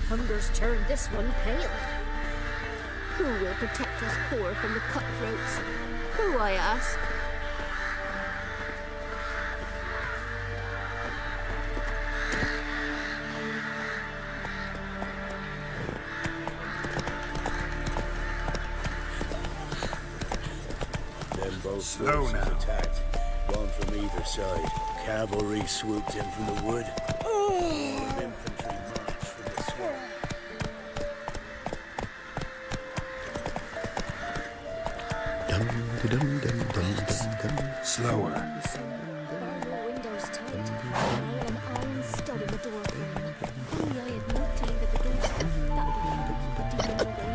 [SPEAKER 11] Hunger's turned this one pale. Who will protect us poor from the cutthroats? Who, I ask?
[SPEAKER 4] Then both
[SPEAKER 17] Slow
[SPEAKER 4] forces
[SPEAKER 17] now.
[SPEAKER 4] attacked, one from either side. Cavalry swooped in from the wood. Infantry marched from the swamp.
[SPEAKER 2] Slower.
[SPEAKER 16] Bar your windows tight. I am iron stud in the door frame. Only I had no time that the doors that would keep the demon away.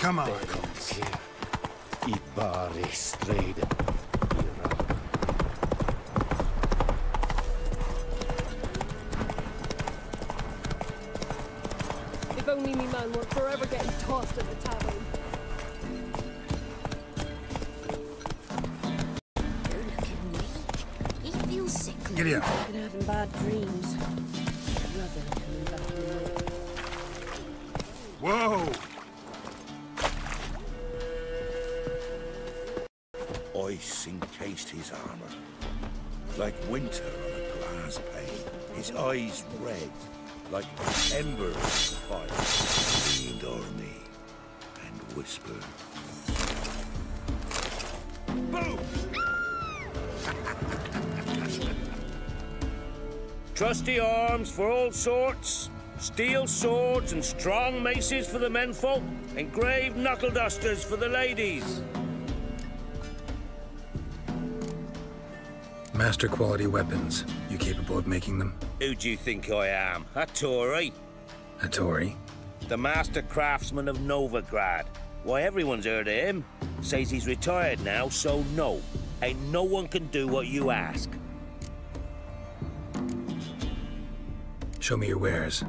[SPEAKER 17] Come on.
[SPEAKER 3] If only me man weren't forever getting tossed at the tavern.
[SPEAKER 16] You're looking weak. He feels sickly.
[SPEAKER 17] Get here.
[SPEAKER 11] I've been having bad dreams. Brother coming back to me.
[SPEAKER 17] Whoa!
[SPEAKER 7] Ice encased his armor, like winter on a glass pane. His eyes red, like embers of fire. Leaned o'er me and whispered, "Boom!"
[SPEAKER 4] Trusty arms for all sorts, steel swords and strong maces for the menfolk, engraved knuckle dusters for the ladies.
[SPEAKER 2] Master quality weapons. You capable of making them?
[SPEAKER 4] Who do you think I am? A Tory?
[SPEAKER 2] A Tory?
[SPEAKER 4] The master craftsman of Novigrad. Why, everyone's heard of him. Says he's retired now, so no. Ain't no one can do what you ask.
[SPEAKER 2] Show me your wares.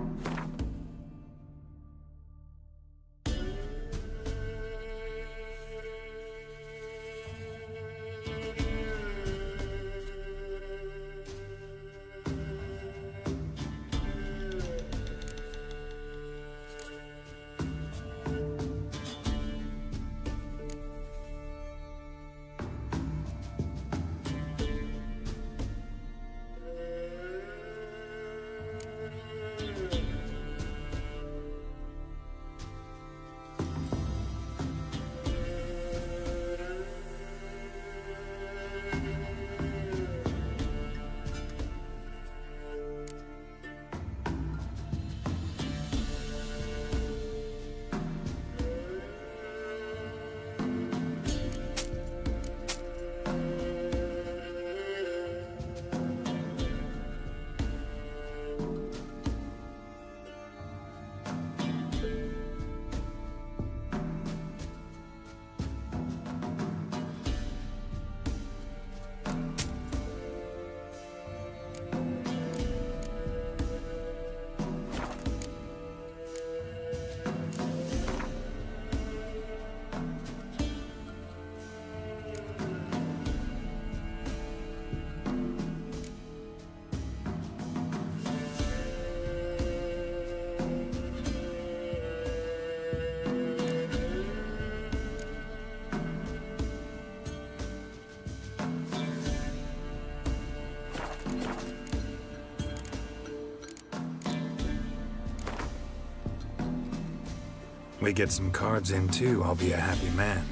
[SPEAKER 2] We get some cards in too, I'll be a happy man.